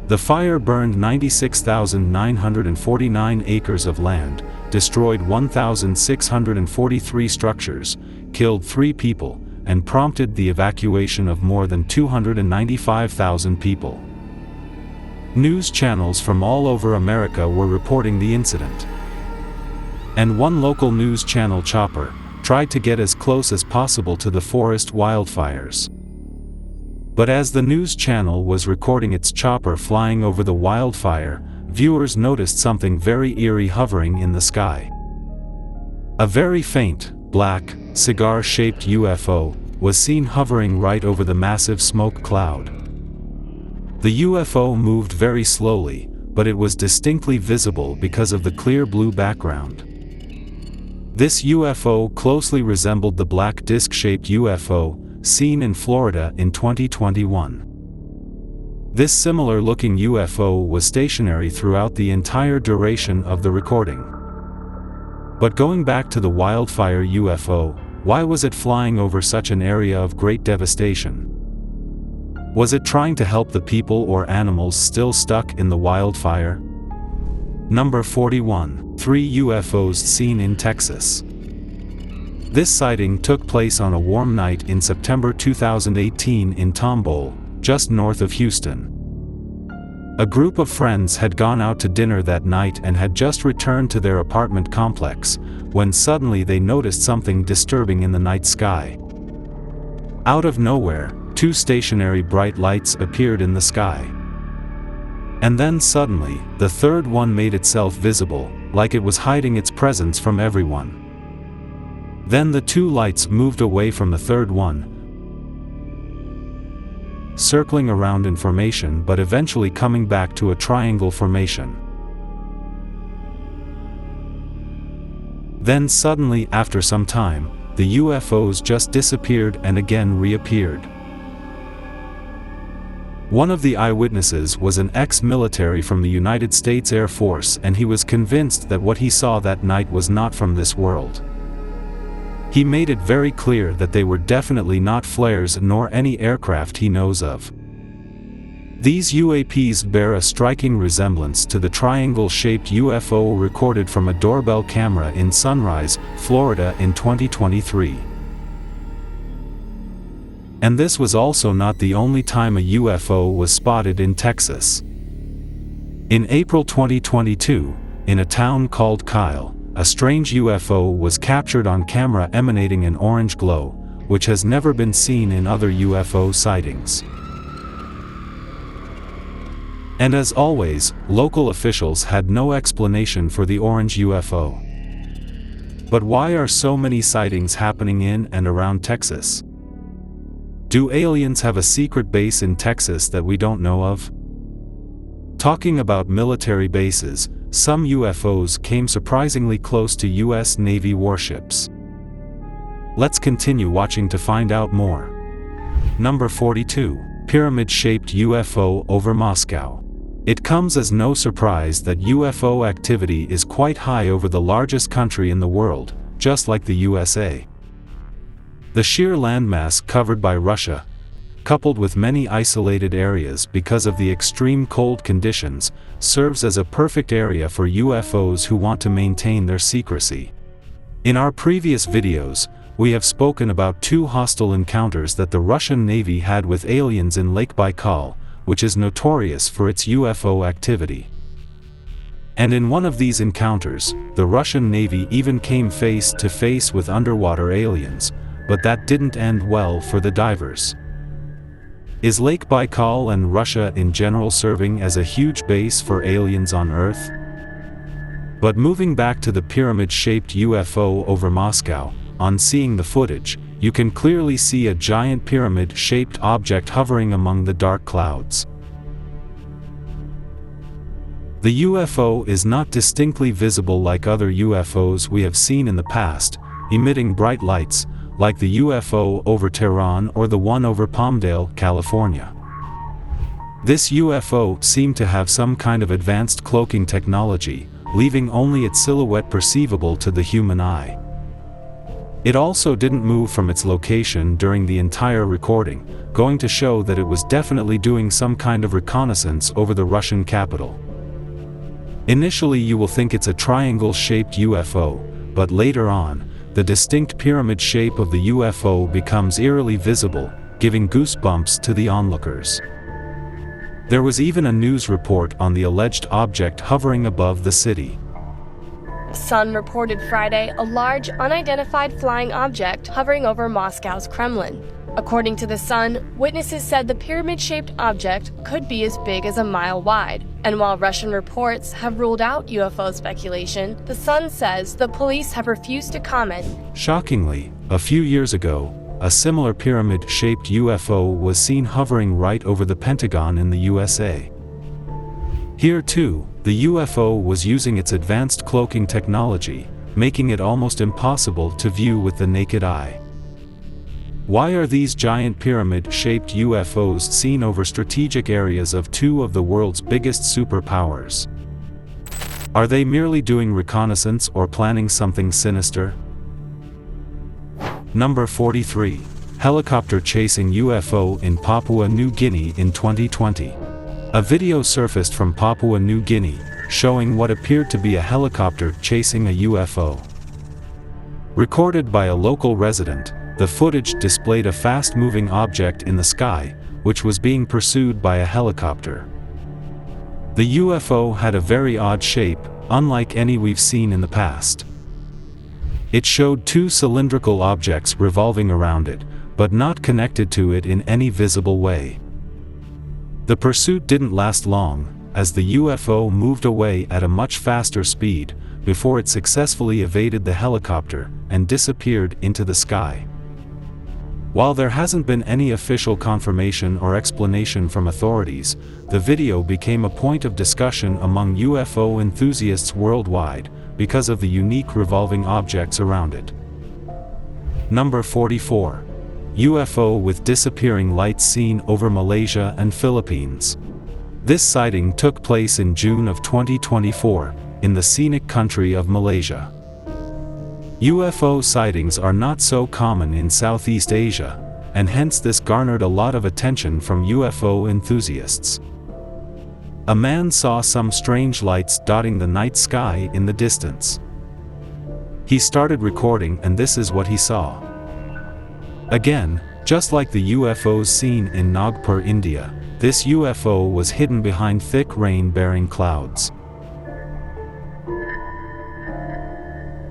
The fire burned 96,949 acres of land, destroyed 1,643 structures, killed 3 people, and prompted the evacuation of more than 295,000 people. News channels from all over America were reporting the incident. And one local news channel chopper tried to get as close as possible to the forest wildfires. But as the news channel was recording its chopper flying over the wildfire, viewers noticed something very eerie hovering in the sky. A very faint, black, cigar-shaped UFO was seen hovering right over the massive smoke cloud. The UFO moved very slowly, but it was distinctly visible because of the clear blue background. This UFO closely resembled the black disc-shaped UFO seen in Florida in 2021. This similar-looking UFO was stationary throughout the entire duration of the recording. But going back to the Wildfire UFO, why was it flying over such an area of great devastation? Was it trying to help the people or animals still stuck in the wildfire? Number 41. 3 UFOs seen in Texas. This sighting took place on a warm night in September 2018 in Palmdale, just north of Houston. A group of friends had gone out to dinner that night and had just returned to their apartment complex, when suddenly they noticed something disturbing in the night sky. Out of nowhere, 2 stationary bright lights appeared in the sky. And then suddenly, the third one made itself visible, like it was hiding its presence from everyone. Then the 2 lights moved away from the third one, circling around in formation but eventually coming back to a triangle formation. Then suddenly, after some time, the UFOs just disappeared and again reappeared. One of the eyewitnesses was an ex-military from the United States Air Force, and he was convinced that what he saw that night was not from this world. He made it very clear that they were definitely not flares nor any aircraft he knows of. These UAPs bear a striking resemblance to the triangle-shaped UFO recorded from a doorbell camera in Sunrise, Florida in 2023. And this was also not the only time a UFO was spotted in Texas. In April 2022, in a town called Kyle, a strange UFO was captured on camera emanating an orange glow, which has never been seen in other UFO sightings. And as always, local officials had no explanation for the orange UFO. But why are so many sightings happening in and around Texas? Do aliens have a secret base in Texas that we don't know of? Talking about military bases, some UFOs came surprisingly close to US Navy warships. Let's continue watching to find out more. Number 42. Pyramid-shaped UFO over Moscow. It comes as no surprise that UFO activity is quite high over the largest country in the world, just like the USA. The sheer landmass covered by Russia, coupled with many isolated areas because of the extreme cold conditions, serves as a perfect area for UFOs who want to maintain their secrecy. In our previous videos, we have spoken about 2 hostile encounters that the Russian Navy had with aliens in Lake Baikal, which is notorious for its UFO activity. And in one of these encounters, the Russian Navy even came face to face with underwater aliens, but that didn't end well for the divers. Is Lake Baikal and Russia in general serving as a huge base for aliens on Earth? But moving back to the pyramid-shaped UFO over Moscow, on seeing the footage, you can clearly see a giant pyramid-shaped object hovering among the dark clouds. The UFO is not distinctly visible like other UFOs we have seen in the past, emitting bright lights, like the UFO over Tehran or the one over Palmdale, California. This UFO seemed to have some kind of advanced cloaking technology, leaving only its silhouette perceivable to the human eye. It also didn't move from its location during the entire recording, going to show that it was definitely doing some kind of reconnaissance over the Russian capital. Initially you will think it's a triangle-shaped UFO, but later on, the distinct pyramid shape of the UFO becomes eerily visible, giving goosebumps to the onlookers. There was even a news report on the alleged object hovering above the city. Sun reported Friday a large, unidentified flying object hovering over Moscow's Kremlin. According to the Sun, witnesses said the pyramid-shaped object could be as big as a mile wide. And while Russian reports have ruled out UFO speculation, the Sun says the police have refused to comment. Shockingly, a few years ago, a similar pyramid-shaped UFO was seen hovering right over the Pentagon in the USA. Here too, the UFO was using its advanced cloaking technology, making it almost impossible to view with the naked eye. Why are these giant pyramid-shaped UFOs seen over strategic areas of two of the world's biggest superpowers? Are they merely doing reconnaissance or planning something sinister? Number 43. Helicopter chasing UFO in Papua New Guinea in 2020. A video surfaced from Papua New Guinea, showing what appeared to be a helicopter chasing a UFO. Recorded by a local resident, the footage displayed a fast-moving object in the sky, which was being pursued by a helicopter. The UFO had a very odd shape, unlike any we've seen in the past. It showed two cylindrical objects revolving around it, but not connected to it in any visible way. The pursuit didn't last long, as the UFO moved away at a much faster speed, before it successfully evaded the helicopter and disappeared into the sky. While there hasn't been any official confirmation or explanation from authorities, the video became a point of discussion among UFO enthusiasts worldwide, because of the unique revolving objects around it. Number 44. UFO with disappearing lights seen over Malaysia and Philippines. This sighting took place in June of 2024, in the scenic country of Malaysia. UFO sightings are not so common in Southeast Asia, and hence this garnered a lot of attention from UFO enthusiasts. A man saw some strange lights dotting the night sky in the distance. He started recording, and this is what he saw. Again, just like the UFOs seen in Nagpur, India, this UFO was hidden behind thick rain-bearing clouds.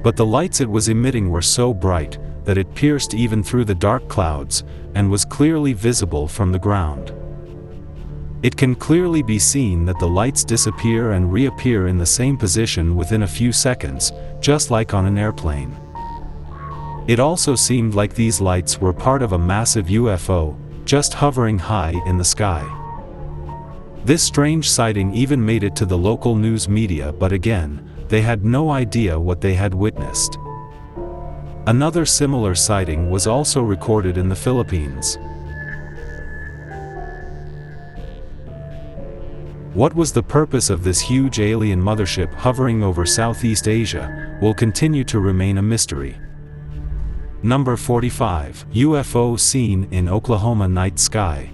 But the lights it was emitting were so bright that it pierced even through the dark clouds, and was clearly visible from the ground. It can clearly be seen that the lights disappear and reappear in the same position within a few seconds, just like on an airplane. It also seemed like these lights were part of a massive UFO, just hovering high in the sky. This strange sighting even made it to the local news media, but again, they had no idea what they had witnessed. Another similar sighting was also recorded in the Philippines. What was the purpose of this huge alien mothership hovering over Southeast Asia will continue to remain a mystery. Number 45. UFO seen in Oklahoma night sky.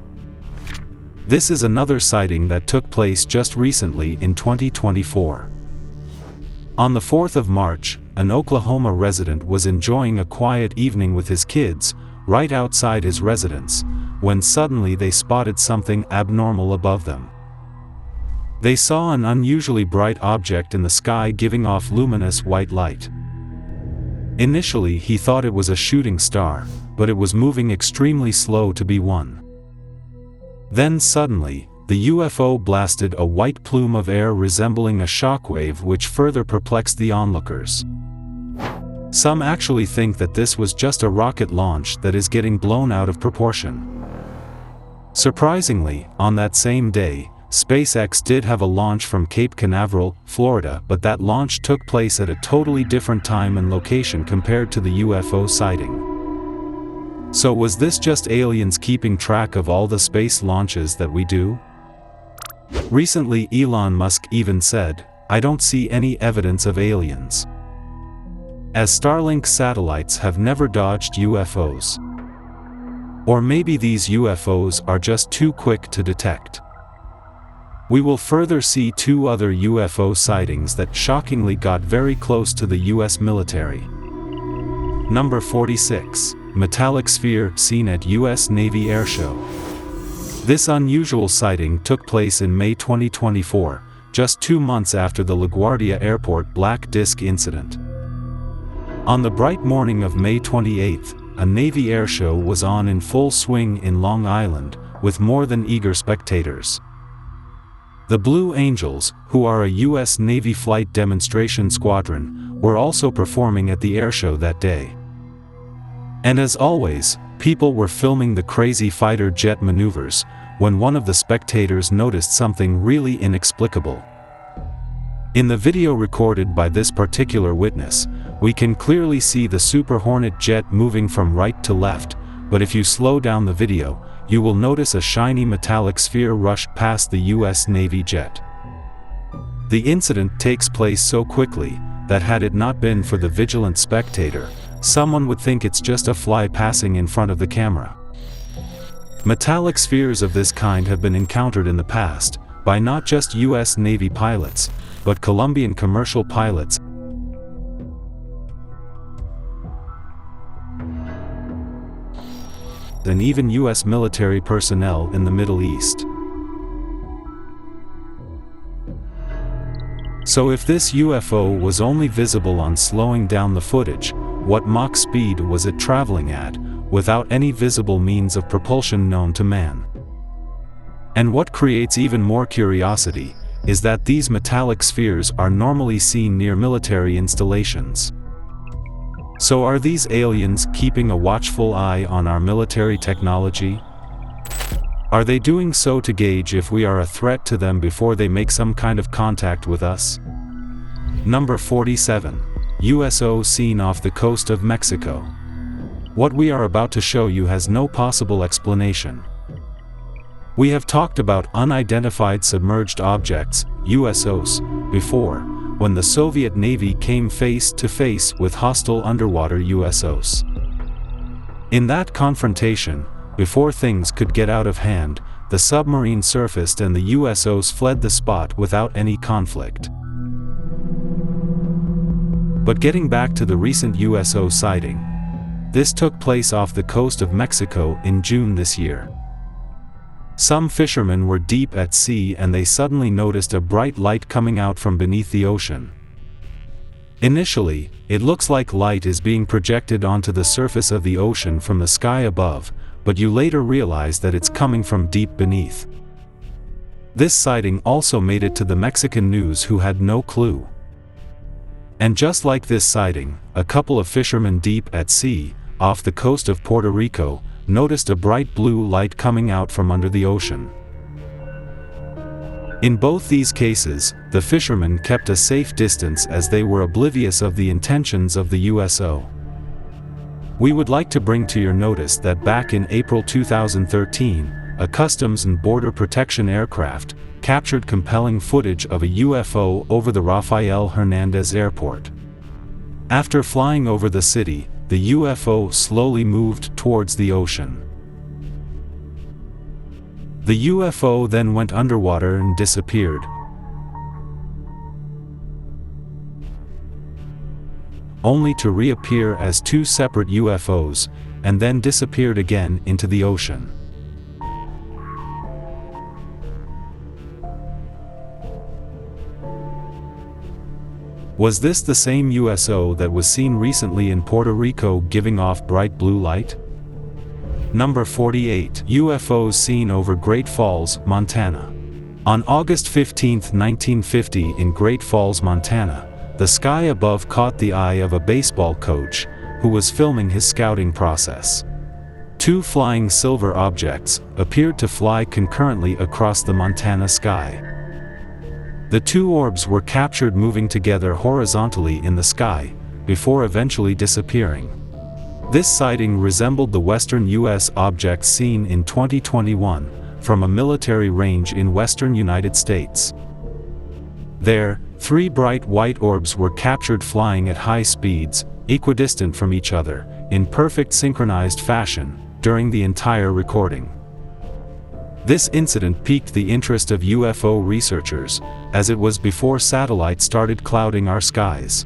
This is another sighting that took place just recently in 2024. On the 4th of March, an Oklahoma resident was enjoying a quiet evening with his kids, right outside his residence, when suddenly they spotted something abnormal above them. They saw an unusually bright object in the sky giving off luminous white light. Initially he thought it was a shooting star, but it was moving extremely slow to be one. Then suddenly, the UFO blasted a white plume of air resembling a shockwave, which further perplexed the onlookers. Some actually think that this was just a rocket launch that is getting blown out of proportion. Surprisingly, on that same day, SpaceX did have a launch from Cape Canaveral, Florida, but that launch took place at a totally different time and location compared to the UFO sighting. So was this just aliens keeping track of all the space launches that we do? Recently Elon Musk even said, "I don't see any evidence of aliens," as Starlink satellites have never dodged UFOs. Or maybe these UFOs are just too quick to detect. We will further see two other UFO sightings that shockingly got very close to the US military. Number 46. Metallic sphere seen at US Navy Airshow. This unusual sighting took place in May 2024, just 2 months after the LaGuardia Airport black disc incident. On the bright morning of May 28, a Navy airshow was on in full swing in Long Island, with more than eager spectators. The Blue Angels, who are a US Navy flight demonstration squadron, were also performing at the airshow that day. And as always, people were filming the crazy fighter jet maneuvers, when one of the spectators noticed something really inexplicable. In the video recorded by this particular witness, we can clearly see the Super Hornet jet moving from right to left, but if you slow down the video, you will notice a shiny metallic sphere rush past the US Navy jet. The incident takes place so quickly that had it not been for the vigilant spectator, someone would think it's just a fly passing in front of the camera. Metallic spheres of this kind have been encountered in the past, by not just US Navy pilots, but Colombian commercial pilots and even US military personnel in the Middle East. So if this UFO was only visible on slowing down the footage, what Mach speed was it traveling at, without any visible means of propulsion known to man? And what creates even more curiosity, is that these metallic spheres are normally seen near military installations. So are these aliens keeping a watchful eye on our military technology? Are they doing so to gauge if we are a threat to them before they make some kind of contact with us? Number 47. UFO seen off the coast of Mexico. What we are about to show you has no possible explanation. We have talked about unidentified submerged objects, USOs, before, when the Soviet Navy came face to face with hostile underwater USOs. In that confrontation, before things could get out of hand, the submarine surfaced and the USOs fled the spot without any conflict. But getting back to the recent USO sighting, this took place off the coast of Mexico in June this year. Some fishermen were deep at sea and they suddenly noticed a bright light coming out from beneath the ocean. Initially, it looks like light is being projected onto the surface of the ocean from the sky above, but you later realize that it's coming from deep beneath. This sighting also made it to the Mexican news, who had no clue. And just like this sighting, a couple of fishermen deep at sea, off the coast of Puerto Rico, noticed a bright blue light coming out from under the ocean. In both these cases, the fishermen kept a safe distance as they were oblivious of the intentions of the USO. We would like to bring to your notice that back in April 2013, a Customs and Border Protection aircraft captured compelling footage of a UFO over the Rafael Hernandez Airport. After flying over the city, the UFO slowly moved towards the ocean. The UFO then went underwater and disappeared, only to reappear as two separate UFOs, and then disappeared again into the ocean. Was this the same USO that was seen recently in Puerto Rico giving off bright blue light? Number 48. UFOs seen over Great Falls, Montana. On August 15, 1950 in Great Falls, Montana, the sky above caught the eye of a baseball coach, who was filming his scouting process. Two flying silver objects appeared to fly concurrently across the Montana sky. The two orbs were captured moving together horizontally in the sky, before eventually disappearing. This sighting resembled the western US objects seen in 2021, from a military range in western United States. There, three bright white orbs were captured flying at high speeds, equidistant from each other, in perfect synchronized fashion, during the entire recording. This incident piqued the interest of UFO researchers, as it was before satellites started clouding our skies.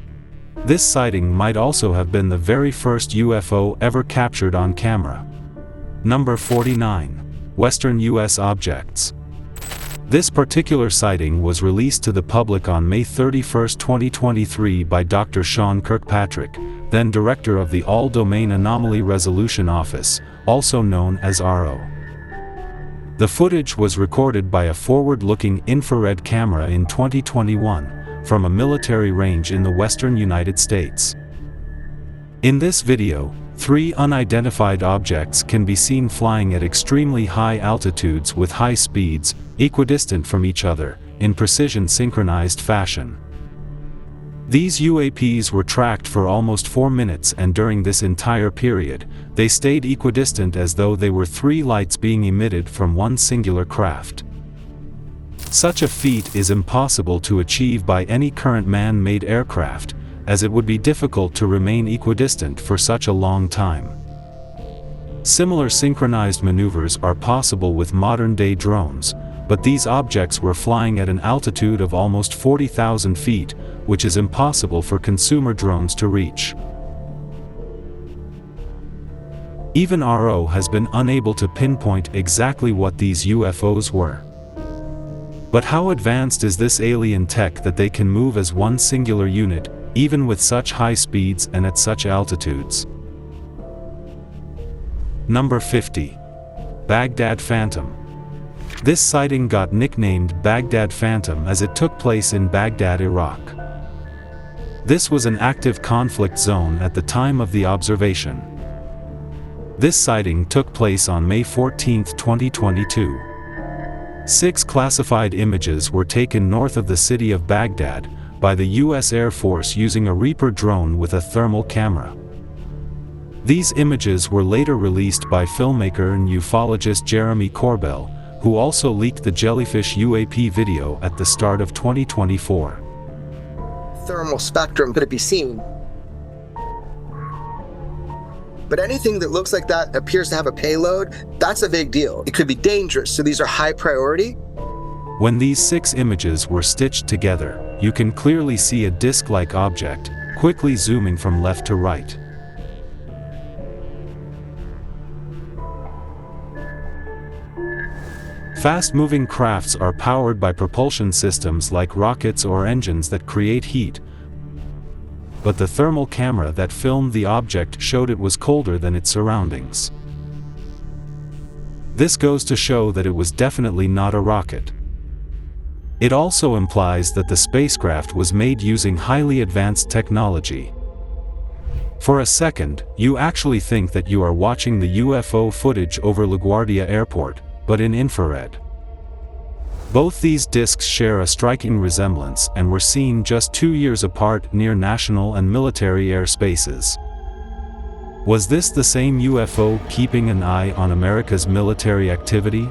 This sighting might also have been the very first UFO ever captured on camera. Number 49. Western US Objects. This particular sighting was released to the public on May 31, 2023 by Dr. Sean Kirkpatrick, then director of the All-Domain Anomaly Resolution Office, also known as ARO. The footage was recorded by a forward-looking infrared camera in 2021, from a military range in the western United States. In this video, 3 unidentified objects can be seen flying at extremely high altitudes with high speeds, equidistant from each other, in precision synchronized fashion. These UAPs were tracked for almost 4 minutes, and during this entire period, they stayed equidistant as though they were 3 lights being emitted from one singular craft. Such a feat is impossible to achieve by any current man-made aircraft, as it would be difficult to remain equidistant for such a long time. Similar synchronized maneuvers are possible with modern-day drones, but these objects were flying at an altitude of almost 40,000 feet, which is impossible for consumer drones to reach. Even RO has been unable to pinpoint exactly what these UFOs were. But how advanced is this alien tech that they can move as one singular unit, even with such high speeds and at such altitudes? Number 50. Baghdad Phantom. This sighting got nicknamed Baghdad Phantom as it took place in Baghdad, Iraq. This was an active conflict zone at the time of the observation. This sighting took place on May 14, 2022. 6 classified images were taken north of the city of Baghdad by the U.S. Air Force using a Reaper drone with a thermal camera. These images were later released by filmmaker and ufologist Jeremy Corbell, who also leaked the Jellyfish UAP video at the start of 2024. Thermal spectrum could it be seen? But anything that looks like that appears to have a payload, that's a big deal. It could be dangerous, so these are high priority. When these 6 images were stitched together, you can clearly see a disc-like object, quickly zooming from left to right. Fast-moving crafts are powered by propulsion systems like rockets or engines that create heat, but the thermal camera that filmed the object showed it was colder than its surroundings. This goes to show that it was definitely not a rocket. It also implies that the spacecraft was made using highly advanced technology. For a second, you actually think that you are watching the UFO footage over LaGuardia Airport, but in infrared. Both these discs share a striking resemblance and were seen just 2 years apart near national and military airspaces. Was this the same UFO keeping an eye on America's military activity?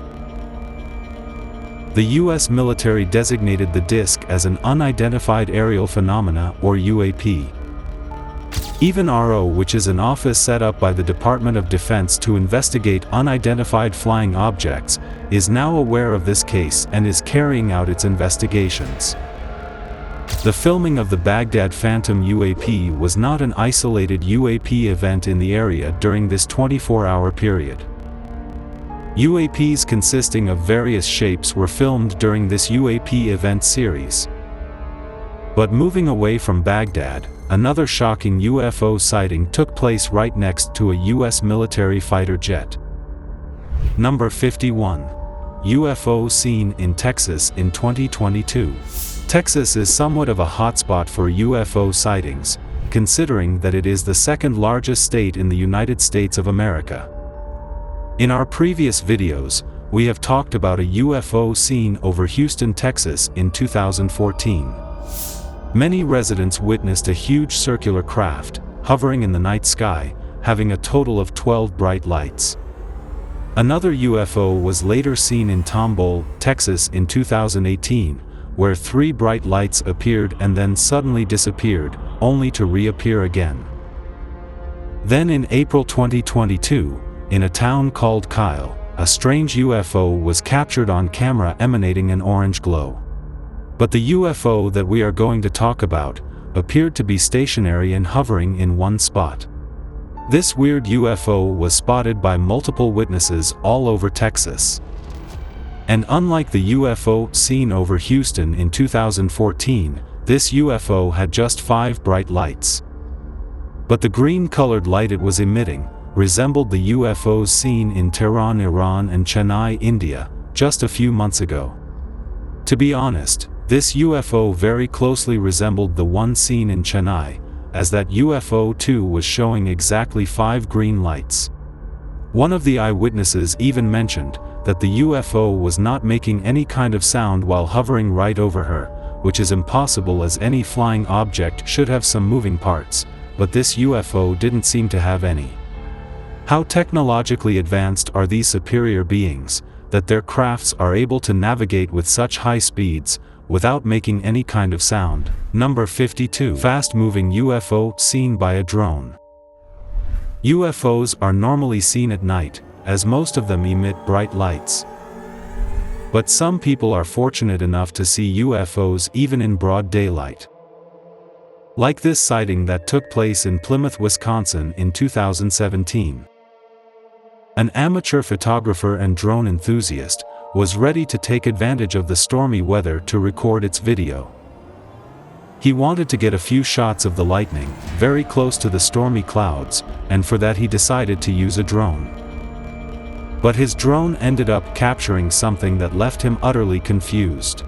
The U.S. military designated the disc as an unidentified aerial phenomena, or UAP. Even RO, which is an office set up by the Department of Defense to investigate unidentified flying objects, is now aware of this case and is carrying out its investigations. The filming of the Baghdad Phantom UAP was not an isolated UAP event in the area during this 24-hour period. UAPs consisting of various shapes were filmed during this UAP event series. But moving away from Baghdad, another shocking UFO sighting took place right next to a U.S. military fighter jet. Number 51. UFO Scene in Texas in 2022. Texas is somewhat of a hotspot for UFO sightings, considering that it is the second largest state in the United States of America. In our previous videos, we have talked about a UFO scene over Houston, Texas in 2014. Many residents witnessed a huge circular craft, hovering in the night sky, having a total of 12 bright lights. Another UFO was later seen in Tomball, Texas in 2018, where 3 bright lights appeared and then suddenly disappeared, only to reappear again. Then in April 2022, in a town called Kyle, a strange UFO was captured on camera emanating an orange glow. But the UFO that we are going to talk about appeared to be stationary and hovering in one spot. This weird UFO was spotted by multiple witnesses all over Texas. And unlike the UFO seen over Houston in 2014, this UFO had just 5 bright lights. But the green-colored light it was emitting resembled the UFOs seen in Tehran, Iran and Chennai, India, just a few months ago. To be honest, this UFO very closely resembled the one seen in Chennai, as that UFO too was showing exactly 5 green lights. One of the eyewitnesses even mentioned that the UFO was not making any kind of sound while hovering right over her, which is impossible as any flying object should have some moving parts, but this UFO didn't seem to have any. How technologically advanced are these superior beings, that their crafts are able to navigate with such high speeds, without making any kind of sound? Number 52. Fast-moving UFO seen by a drone. UFOs are normally seen at night, as most of them emit bright lights. But some people are fortunate enough to see UFOs even in broad daylight. Like this sighting that took place in Plymouth, Wisconsin in 2017. An amateur photographer and drone enthusiast was ready to take advantage of the stormy weather to record its video. He wanted to get a few shots of the lightning, very close to the stormy clouds, and for that he decided to use a drone. But his drone ended up capturing something that left him utterly confused.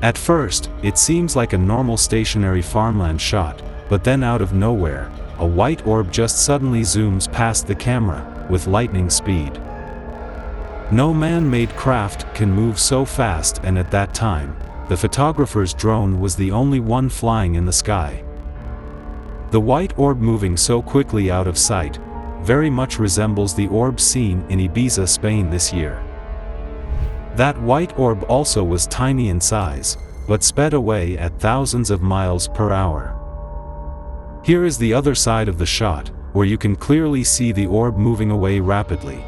At first, it seems like a normal stationary farmland shot, but then out of nowhere, a white orb just suddenly zooms past the camera, with lightning speed. No man-made craft can move so fast, and at that time, the photographer's drone was the only one flying in the sky. The white orb moving so quickly out of sight very much resembles the orb seen in Ibiza, Spain this year. That white orb also was tiny in size, but sped away at thousands of miles per hour. Here is the other side of the shot, where you can clearly see the orb moving away rapidly.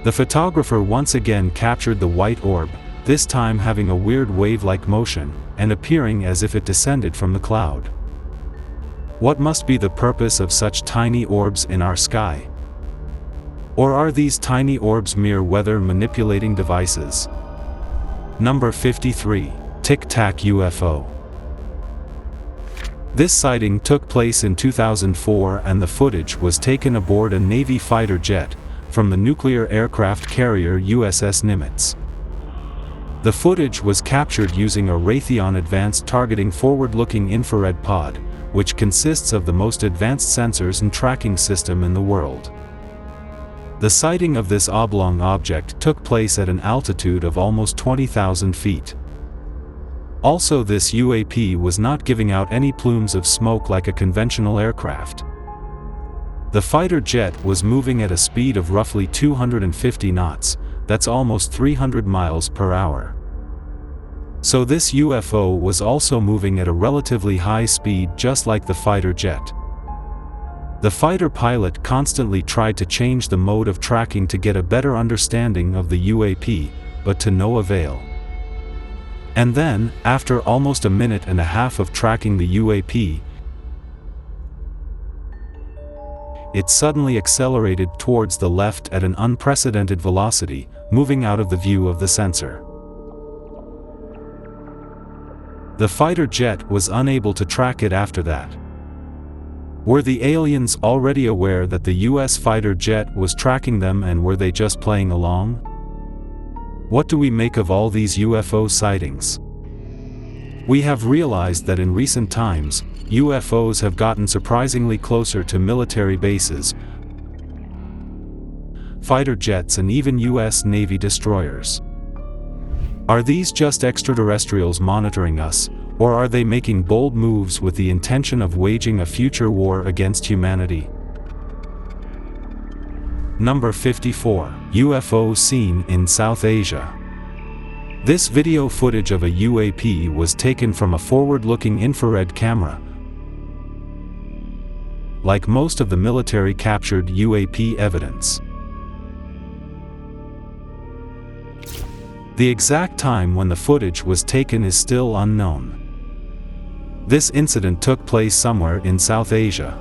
The photographer once again captured the white orb, this time having a weird wave-like motion, and appearing as if it descended from the cloud. What must be the purpose of such tiny orbs in our sky? Or are these tiny orbs mere weather-manipulating devices? Number 53. Tic Tac UFO. This sighting took place in 2004 and the footage was taken aboard a Navy fighter jet, from the nuclear aircraft carrier USS Nimitz. The footage was captured using a Raytheon Advanced Targeting Forward-Looking Infrared Pod, which consists of the most advanced sensors and tracking system in the world. The sighting of this oblong object took place at an altitude of almost 20,000 feet. Also, this UAP was not giving out any plumes of smoke like a conventional aircraft. The fighter jet was moving at a speed of roughly 250 knots, that's almost 300 miles per hour. So this UFO was also moving at a relatively high speed just like the fighter jet. The fighter pilot constantly tried to change the mode of tracking to get a better understanding of the UAP, but to no avail. And then, after almost a minute and a half of tracking the UAP, it suddenly accelerated towards the left at an unprecedented velocity, moving out of the view of the sensor. The fighter jet was unable to track it after that. Were the aliens already aware that the US fighter jet was tracking them, and were they just playing along? What do we make of all these UFO sightings? We have realized that in recent times, UFOs have gotten surprisingly closer to military bases, fighter jets, and even US Navy destroyers. Are these just extraterrestrials monitoring us, or are they making bold moves with the intention of waging a future war against humanity? Number 54. UFO seen in South Asia. This video footage of a UAP was taken from a forward-looking infrared camera. Like most of the military-captured UAP evidence. The exact time when the footage was taken is still unknown. This incident took place somewhere in South Asia.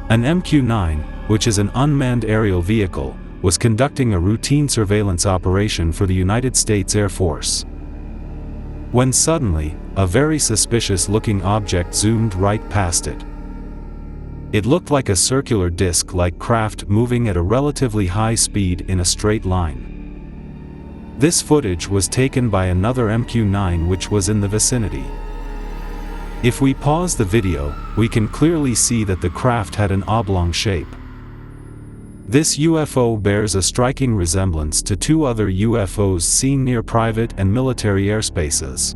An MQ-9, which is an unmanned aerial vehicle, was conducting a routine surveillance operation for the United States Air Force. When suddenly, a very suspicious-looking object zoomed right past it. It looked like a circular disc-like craft moving at a relatively high speed in a straight line. This footage was taken by another MQ-9 which was in the vicinity. If we pause the video, we can clearly see that the craft had an oblong shape. This UFO bears a striking resemblance to two other UFOs seen near private and military airspaces.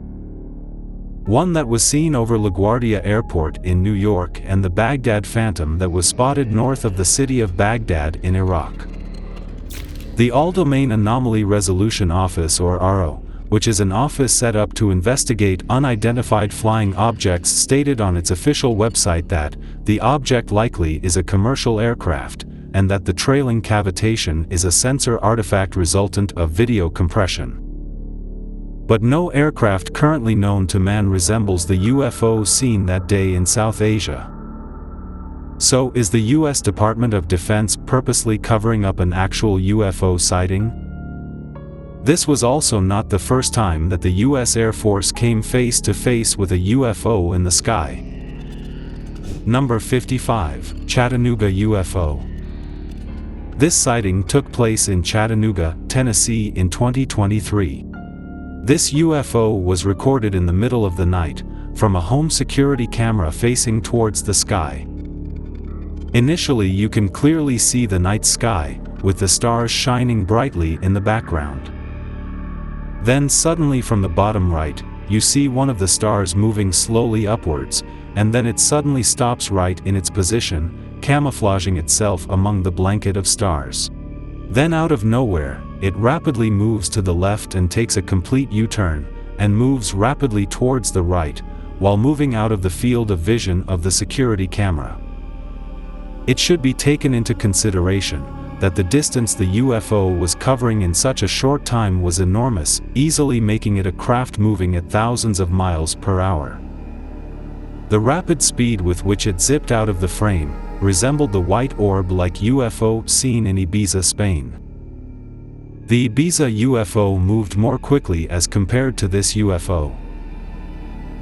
One that was seen over LaGuardia Airport in New York, and the Baghdad Phantom that was spotted north of the city of Baghdad in Iraq. The All-Domain Anomaly Resolution Office, or ARO, which is an office set up to investigate unidentified flying objects, stated on its official website that the object likely is a commercial aircraft, and that the trailing cavitation is a sensor artifact resultant of video compression. But no aircraft currently known to man resembles the UFO seen that day in South Asia. So, is the US Department of Defense purposely covering up an actual UFO sighting? This was also not the first time that the US Air Force came face to face with a UFO in the sky. Number 55, Chattanooga UFO. This sighting took place in Chattanooga, Tennessee in 2023. This UFO was recorded in the middle of the night, from a home security camera facing towards the sky. Initially you can clearly see the night sky, with the stars shining brightly in the background. Then suddenly from the bottom right, you see one of the stars moving slowly upwards, and then it suddenly stops right in its position, camouflaging itself among the blanket of stars. Then out of nowhere, it rapidly moves to the left and takes a complete U-turn, and moves rapidly towards the right, while moving out of the field of vision of the security camera. It should be taken into consideration that the distance the UFO was covering in such a short time was enormous, easily making it a craft moving at thousands of miles per hour. The rapid speed with which it zipped out of the frame resembled the white orb-like UFO seen in Ibiza, Spain. The Ibiza UFO moved more quickly as compared to this UFO.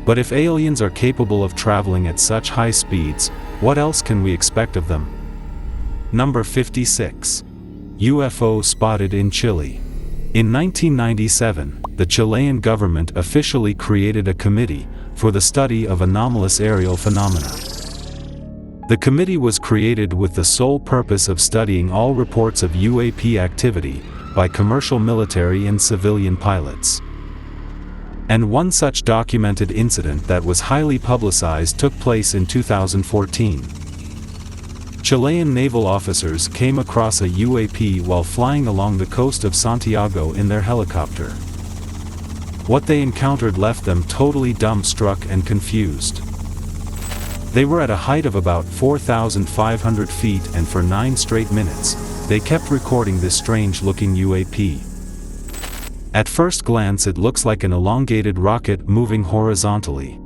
But if aliens are capable of traveling at such high speeds, what else can we expect of them? Number 56. UFO spotted in Chile. In 1997, the Chilean government officially created a committee for the study of anomalous aerial phenomena. The committee was created with the sole purpose of studying all reports of UAP activity by commercial military and civilian pilots. And one such documented incident that was highly publicized took place in 2014. Chilean naval officers came across a UAP while flying along the coast of Santiago in their helicopter. What they encountered left them totally dumbstruck and confused. They were at a height of about 4,500 feet, and for 9 straight minutes, they kept recording this strange-looking UAP. At first glance it looks like an elongated rocket moving horizontally.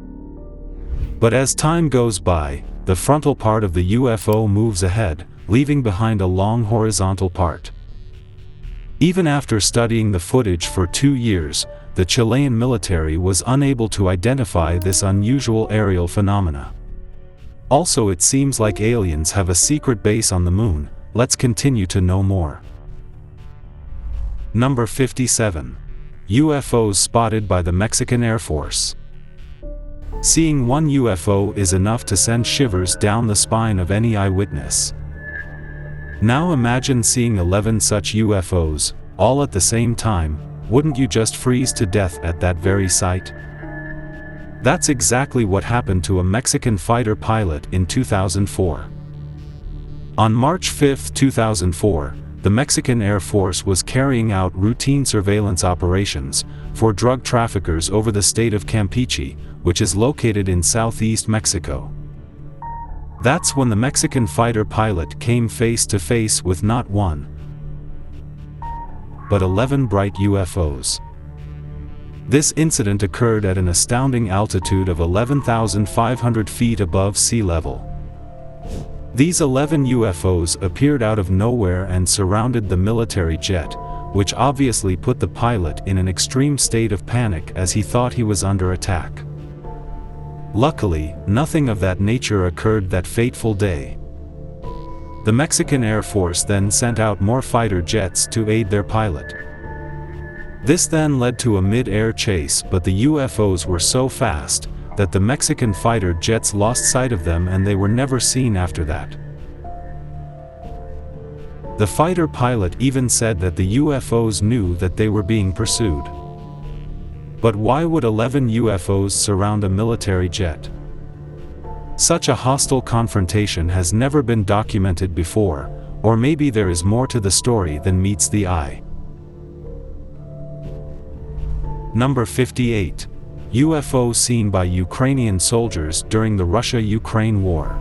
But as time goes by, the frontal part of the UFO moves ahead, leaving behind a long horizontal part. Even after studying the footage for 2 years, the Chilean military was unable to identify this unusual aerial phenomena. Also, it seems like aliens have a secret base on the moon. Let's continue to know more. Number 57. UFOs spotted by the Mexican Air Force. Seeing one UFO is enough to send shivers down the spine of any eyewitness. Now imagine seeing 11 such UFOs, all at the same time. Wouldn't you just freeze to death at that very sight? That's exactly what happened to a Mexican fighter pilot in 2004. On March 5, 2004, the Mexican Air Force was carrying out routine surveillance operations for drug traffickers over the state of Campeche, which is located in southeast Mexico. That's when the Mexican fighter pilot came face to face with not one, but 11 bright UFOs. This incident occurred at an astounding altitude of 11,500 feet above sea level. These 11 UFOs appeared out of nowhere and surrounded the military jet, which obviously put the pilot in an extreme state of panic as he thought he was under attack. Luckily, nothing of that nature occurred that fateful day. The Mexican Air Force then sent out more fighter jets to aid their pilot. This then led to a mid-air chase, but the UFOs were so fast that the Mexican fighter jets lost sight of them and they were never seen after that. The fighter pilot even said that the UFOs knew that they were being pursued. But why would 11 UFOs surround a military jet? Such a hostile confrontation has never been documented before, or maybe there is more to the story than meets the eye. Number 58. UFO seen by Ukrainian soldiers during the Russia-Ukraine war.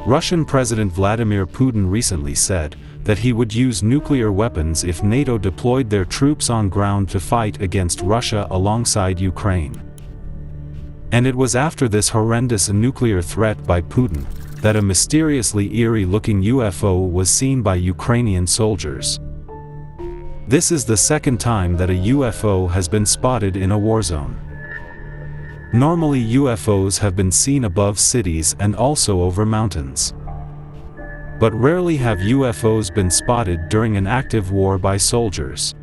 Russian President Vladimir Putin recently said that he would use nuclear weapons if NATO deployed their troops on ground to fight against Russia alongside Ukraine. And it was after this horrendous nuclear threat by Putin that a mysteriously eerie-looking UFO was seen by Ukrainian soldiers. This is the second time that a UFO has been spotted in a war zone. Normally UFOs have been seen above cities and also over mountains. But rarely have UFOs been spotted during an active war by soldiers.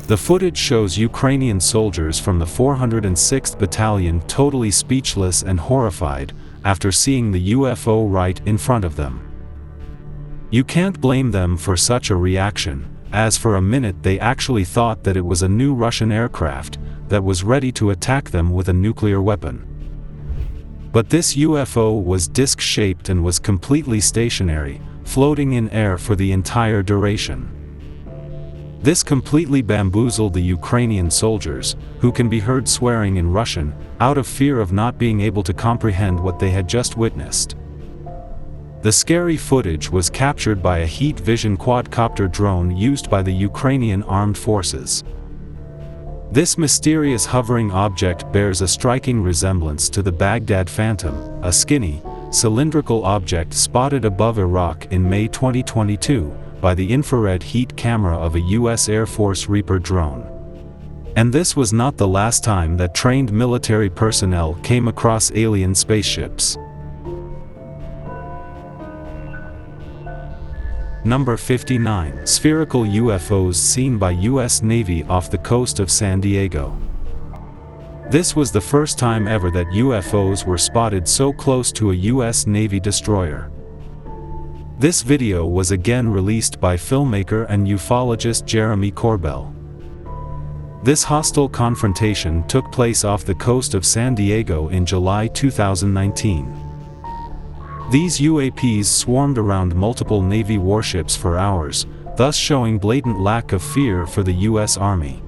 The footage shows Ukrainian soldiers from the 406th Battalion totally speechless and horrified after seeing the UFO right in front of them. You can't blame them for such a reaction, as for a minute they actually thought that it was a new Russian aircraft that was ready to attack them with a nuclear weapon. But this UFO was disc-shaped and was completely stationary, floating in air for the entire duration. This completely bamboozled the Ukrainian soldiers, who can be heard swearing in Russian, out of fear of not being able to comprehend what they had just witnessed. The scary footage was captured by a heat vision quadcopter drone used by the Ukrainian armed forces. This mysterious hovering object bears a striking resemblance to the Baghdad Phantom, a skinny, cylindrical object spotted above Iraq in May 2022 by the infrared heat camera of a U.S. Air Force Reaper drone. And this was not the last time that trained military personnel came across alien spaceships. Number 59. Spherical UFOs seen by U.S. Navy off the coast of San Diego. This was the first time ever that UFOs were spotted so close to a U.S. Navy destroyer. This video was again released by filmmaker and ufologist Jeremy Corbell. This hostile confrontation took place off the coast of San Diego in July 2019. These UAPs swarmed around multiple Navy warships for hours, thus showing blatant lack of fear for the U.S. Army.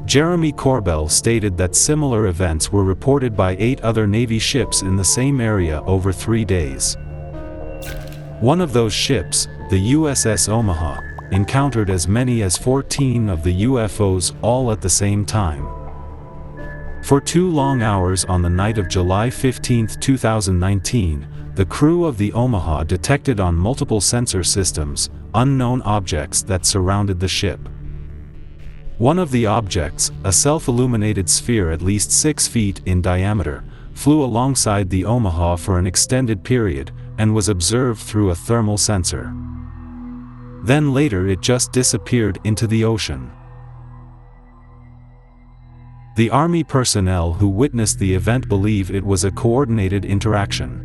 Jeremy Corbell stated that similar events were reported by 8 other Navy ships in the same area over 3 days. One of those ships, the USS Omaha, encountered as many as 14 of the UFOs all at the same time. For 2 long hours on the night of July 15, 2019, the crew of the Omaha detected on multiple sensor systems unknown objects that surrounded the ship. One of the objects, a self-illuminated sphere at least 6 feet in diameter, flew alongside the Omaha for an extended period and was observed through a thermal sensor. Then later it just disappeared into the ocean. The Army personnel who witnessed the event believe it was a coordinated interaction.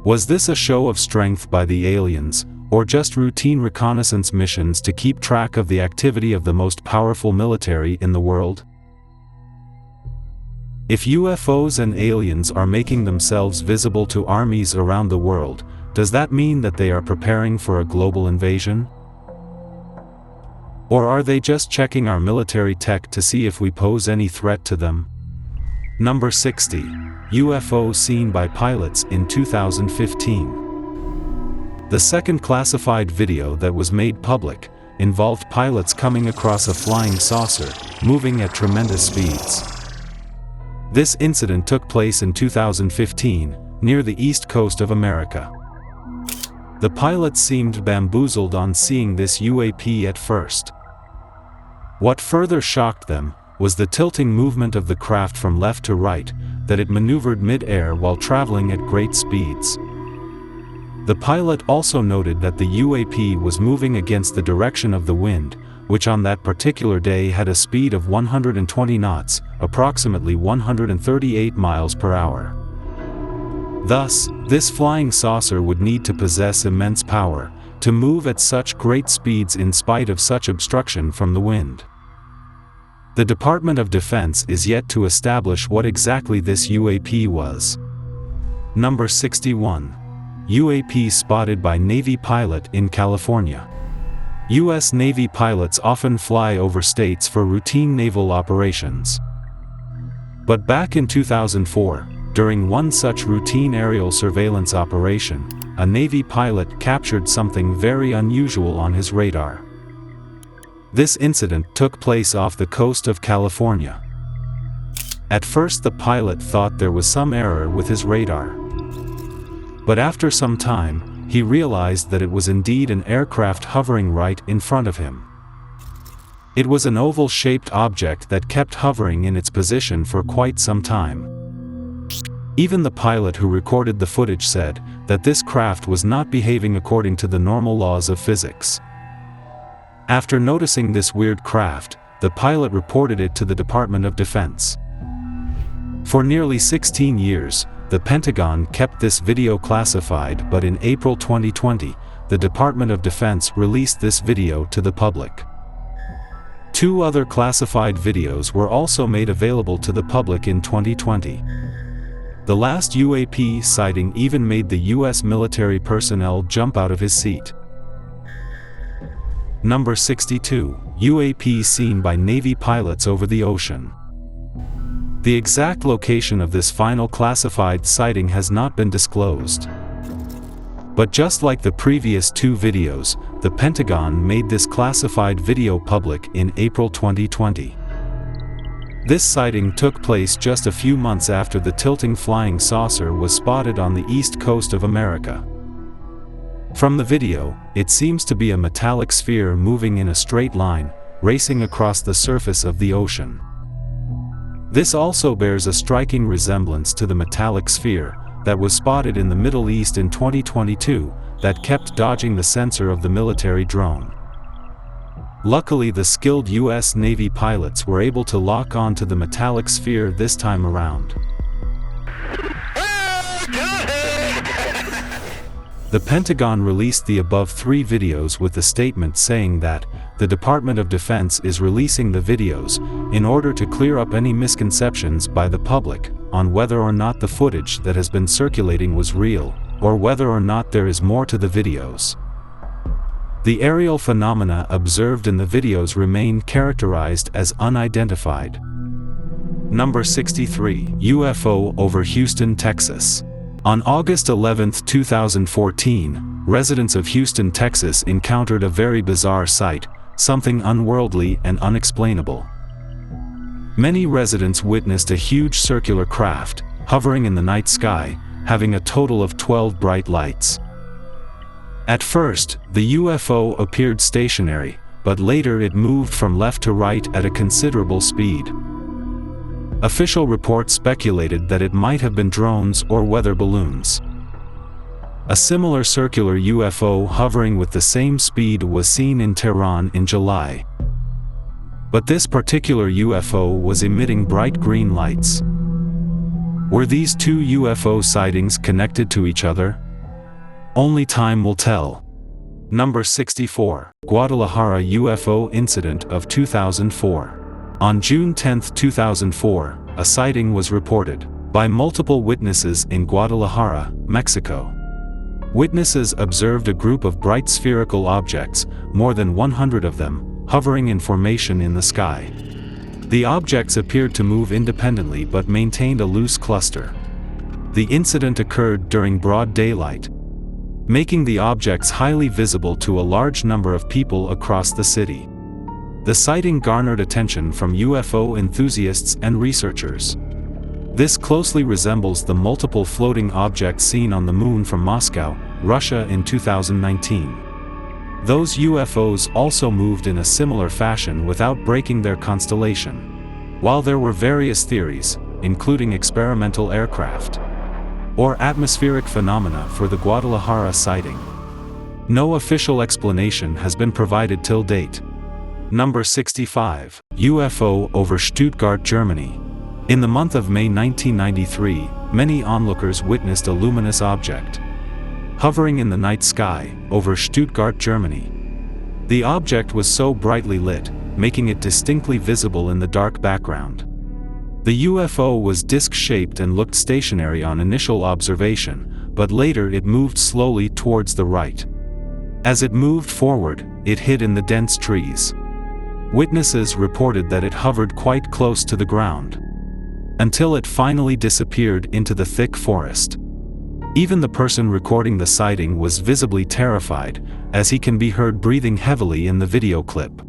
Was this a show of strength by the aliens, or just routine reconnaissance missions to keep track of the activity of the most powerful military in the world? If UFOs and aliens are making themselves visible to armies around the world, does that mean that they are preparing for a global invasion? Or are they just checking our military tech to see if we pose any threat to them? Number 60. UFO seen by pilots in 2015. The second classified video that was made public involved pilots coming across a flying saucer, moving at tremendous speeds. This incident took place in 2015, near the east coast of America. The pilots seemed bamboozled on seeing this UAP at first. What further shocked them was the tilting movement of the craft from left to right, that it maneuvered mid-air while traveling at great speeds. The pilot also noted that the UAP was moving against the direction of the wind, which on that particular day had a speed of 120 knots, approximately 138 miles per hour. Thus, this flying saucer would need to possess immense power to move at such great speeds in spite of such obstruction from the wind. The Department of Defense is yet to establish what exactly this UAP was. Number 61. UAP spotted by Navy pilot in California. U.S. Navy pilots often fly over states for routine naval operations. But back in 2004, during one such routine aerial surveillance operation, a Navy pilot captured something very unusual on his radar. This incident took place off the coast of California. At first the pilot thought there was some error with his radar. But after some time, he realized that it was indeed an aircraft hovering right in front of him. It was an oval-shaped object that kept hovering in its position for quite some time. Even the pilot who recorded the footage said that this craft was not behaving according to the normal laws of physics. After noticing this weird craft, the pilot reported it to the Department of Defense. For nearly 16 years, the Pentagon kept this video classified, but in April 2020, the Department of Defense released this video to the public. 2 other classified videos were also made available to the public in 2020. The last UAP sighting even made the U.S. military personnel jump out of his seat. Number 62. UAP seen by Navy pilots over the ocean. The exact location of this final classified sighting has not been disclosed. But just like the previous 2 videos, the Pentagon made this classified video public in April 2020. This sighting took place just a few months after the tilting flying saucer was spotted on the east coast of America. From the video, it seems to be a metallic sphere moving in a straight line, racing across the surface of the ocean. This also bears a striking resemblance to the metallic sphere that was spotted in the Middle East in 2022 that kept dodging the sensor of the military drone. Luckily, the skilled U.S. Navy pilots were able to lock on to the metallic sphere this time around. The Pentagon released the above 3 videos with the statement saying that the Department of Defense is releasing the videos in order to clear up any misconceptions by the public on whether or not the footage that has been circulating was real, or whether or not there is more to the videos. The aerial phenomena observed in the videos remain characterized as unidentified. Number 63. UFO over Houston, Texas. On August 11, 2014, residents of Houston, Texas encountered a very bizarre sight, something unworldly and unexplainable. Many residents witnessed a huge circular craft, hovering in the night sky, having a total of 12 bright lights. At first, the UFO appeared stationary, but later it moved from left to right at a considerable speed. Official reports speculated that it might have been drones or weather balloons. A similar circular UFO hovering with the same speed was seen in Tehran in July. But this particular UFO was emitting bright green lights. Were these 2 UFO sightings connected to each other? Only time will tell. Number 64. Guadalajara UFO Incident of 2004. On June 10, 2004, a sighting was reported by multiple witnesses in Guadalajara, Mexico. Witnesses observed a group of bright spherical objects, more than 100 of them, hovering in formation in the sky. The objects appeared to move independently but maintained a loose cluster. The incident occurred during broad daylight, making the objects highly visible to a large number of people across the city. The sighting garnered attention from UFO enthusiasts and researchers. This closely resembles the multiple floating objects seen on the moon from Moscow, Russia in 2019. Those UFOs also moved in a similar fashion without breaking their constellation. While there were various theories, including experimental aircraft or atmospheric phenomena for the Guadalajara sighting, no official explanation has been provided till date. Number 65. UFO over Stuttgart, Germany. In the month of May 1993, many onlookers witnessed a luminous object hovering in the night sky over Stuttgart, Germany. The object was so brightly lit, making it distinctly visible in the dark background. The UFO was disc-shaped and looked stationary on initial observation, but later it moved slowly towards the right. As it moved forward, it hid in the dense trees. Witnesses reported that it hovered quite close to the ground, until it finally disappeared into the thick forest. Even the person recording the sighting was visibly terrified, as he can be heard breathing heavily in the video clip.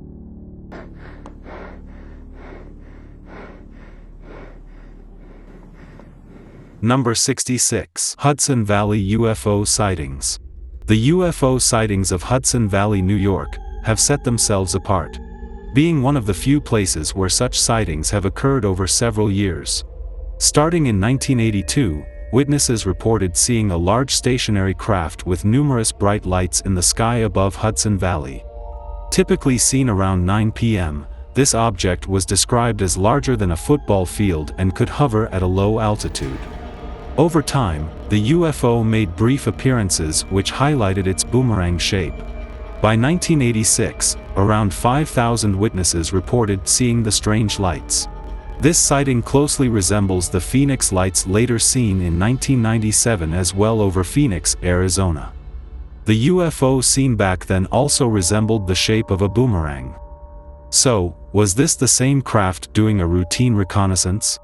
Number 66. Hudson Valley UFO Sightings. The UFO sightings of Hudson Valley, New York, have set themselves apart, being one of the few places where such sightings have occurred over several years. Starting in 1982, witnesses reported seeing a large stationary craft with numerous bright lights in the sky above Hudson Valley. Typically seen around 9 p.m., this object was described as larger than a football field and could hover at a low altitude. Over time, the UFO made brief appearances which highlighted its boomerang shape. By 1986, around 5,000 witnesses reported seeing the strange lights. This sighting closely resembles the Phoenix lights later seen in 1997 as well over Phoenix, Arizona. The UFO seen back then also resembled the shape of a boomerang. So, was this the same craft doing a routine reconnaissance?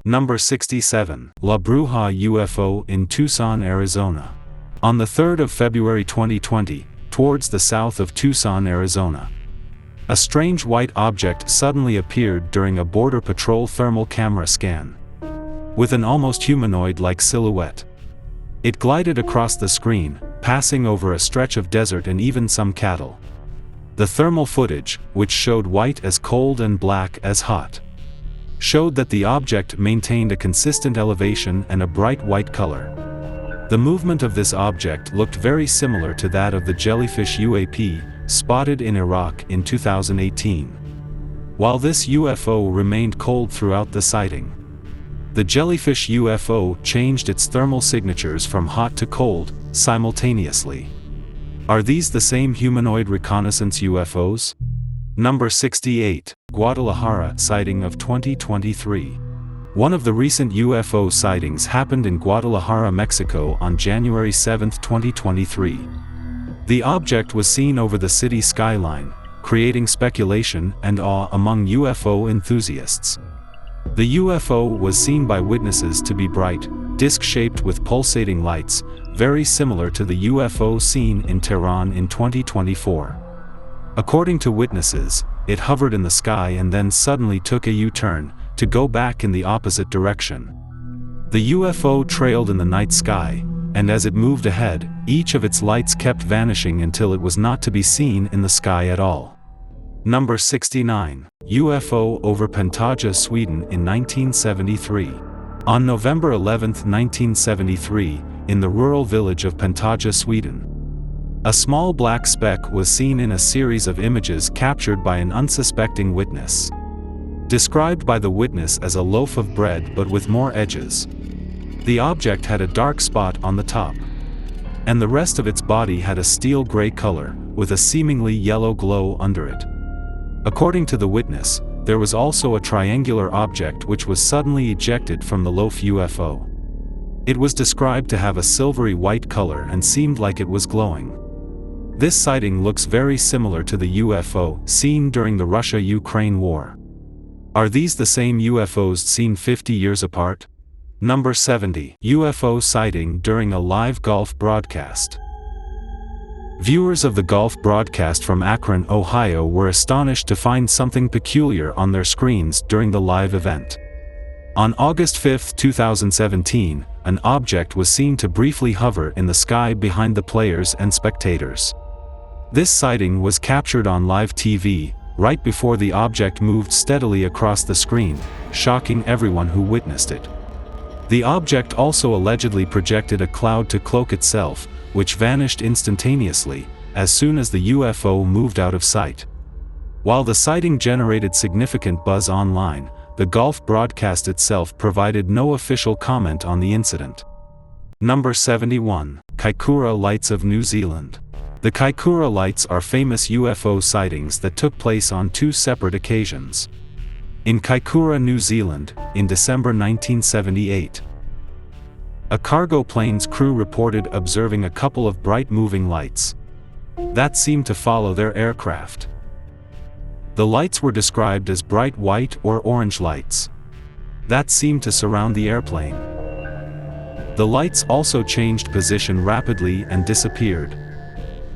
Number 67. La Bruja UFO in Tucson, Arizona. On the 3rd of February 2020, towards the south of Tucson, Arizona, a strange white object suddenly appeared during a Border Patrol thermal camera scan, with an almost humanoid-like silhouette. It glided across the screen, passing over a stretch of desert and even some cattle. The thermal footage, which showed white as cold and black as hot, showed that the object maintained a consistent elevation and a bright white color. The movement of this object looked very similar to that of the Jellyfish UAP, spotted in Iraq in 2018. While this UFO remained cold throughout the sighting, the Jellyfish UFO changed its thermal signatures from hot to cold, simultaneously. Are these the same humanoid reconnaissance UFOs? Number 68. Guadalajara sighting of 2023. One of the recent UFO sightings happened in Guadalajara, Mexico on January 7, 2023. The object was seen over the city skyline, creating speculation and awe among UFO enthusiasts. The UFO was seen by witnesses to be bright, disc-shaped with pulsating lights, very similar to the UFO seen in Tehran in 2024. According to witnesses, it hovered in the sky and then suddenly took a U-turn, to go back in the opposite direction. The UFO trailed in the night sky, and as it moved ahead, each of its lights kept vanishing until it was not to be seen in the sky at all. Number 69. UFO over Pantaja, Sweden in 1973. On November 11, 1973, in the rural village of Pantaja, Sweden, a small black speck was seen in a series of images captured by an unsuspecting witness. Described by the witness as a loaf of bread but with more edges. The object had a dark spot on the top, and the rest of its body had a steel gray color, with a seemingly yellow glow under it. According to the witness, there was also a triangular object which was suddenly ejected from the loaf UFO. It was described to have a silvery white color and seemed like it was glowing. This sighting looks very similar to the UFO seen during the Russia-Ukraine war. Are these the same UFOs seen 50 years apart? Number 70. UFO sighting during a live golf broadcast. Viewers of the golf broadcast from Akron, Ohio were astonished to find something peculiar on their screens during the live event. On August 5, 2017, an object was seen to briefly hover in the sky behind the players and spectators. This sighting was captured on live TV, right before the object moved steadily across the screen, shocking everyone who witnessed it. The object also allegedly projected a cloud to cloak itself, which vanished instantaneously, as soon as the UFO moved out of sight. While the sighting generated significant buzz online, the Gulf broadcast itself provided no official comment on the incident. Number 71. Kaikoura Lights of New Zealand. The Kaikoura Lights are famous UFO sightings that took place on two separate occasions. In Kaikoura, New Zealand, in December 1978. A cargo plane's crew reported observing a couple of bright moving lights that seemed to follow their aircraft. The lights were described as bright white or orange lights that seemed to surround the airplane. The lights also changed position rapidly and disappeared,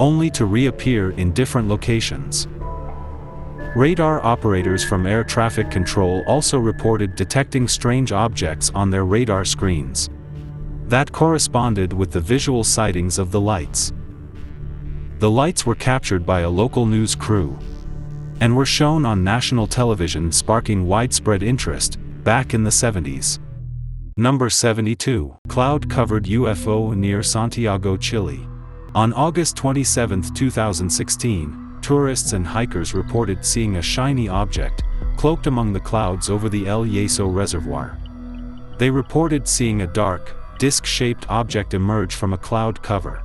only to reappear in different locations. Radar operators from air traffic control also reported detecting strange objects on their radar screens that corresponded with the visual sightings of the lights. The lights were captured by a local news crew and were shown on national television, sparking widespread interest back in the 70s. Number 72. Cloud-covered UFO near Santiago, Chile. On August 27, 2016, tourists and hikers reported seeing a shiny object cloaked among the clouds over the El Yeso Reservoir. They reported seeing a dark, disc-shaped object emerge from a cloud cover.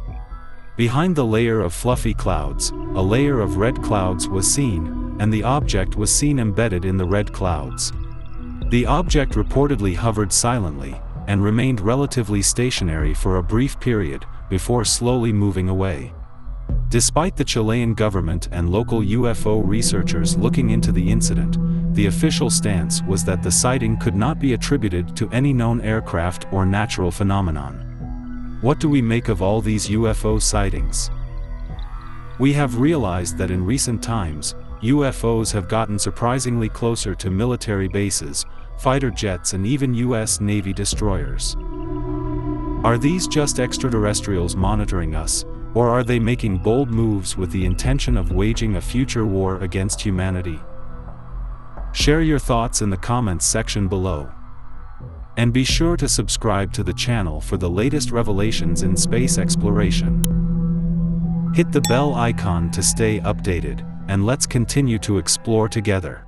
Behind the layer of fluffy clouds, a layer of red clouds was seen, and the object was seen embedded in the red clouds. The object reportedly hovered silently and remained relatively stationary for a brief period before slowly moving away. Despite the Chilean government and local UFO researchers looking into the incident, the official stance was that the sighting could not be attributed to any known aircraft or natural phenomenon. What do we make of all these UFO sightings? We have realized that in recent times, UFOs have gotten surprisingly closer to military bases, fighter jets, and even US Navy destroyers. Are these just extraterrestrials monitoring us, or are they making bold moves with the intention of waging a future war against humanity? Share your thoughts in the comments section below. And be sure to subscribe to the channel for the latest revelations in space exploration. Hit the bell icon to stay updated, and let's continue to explore together.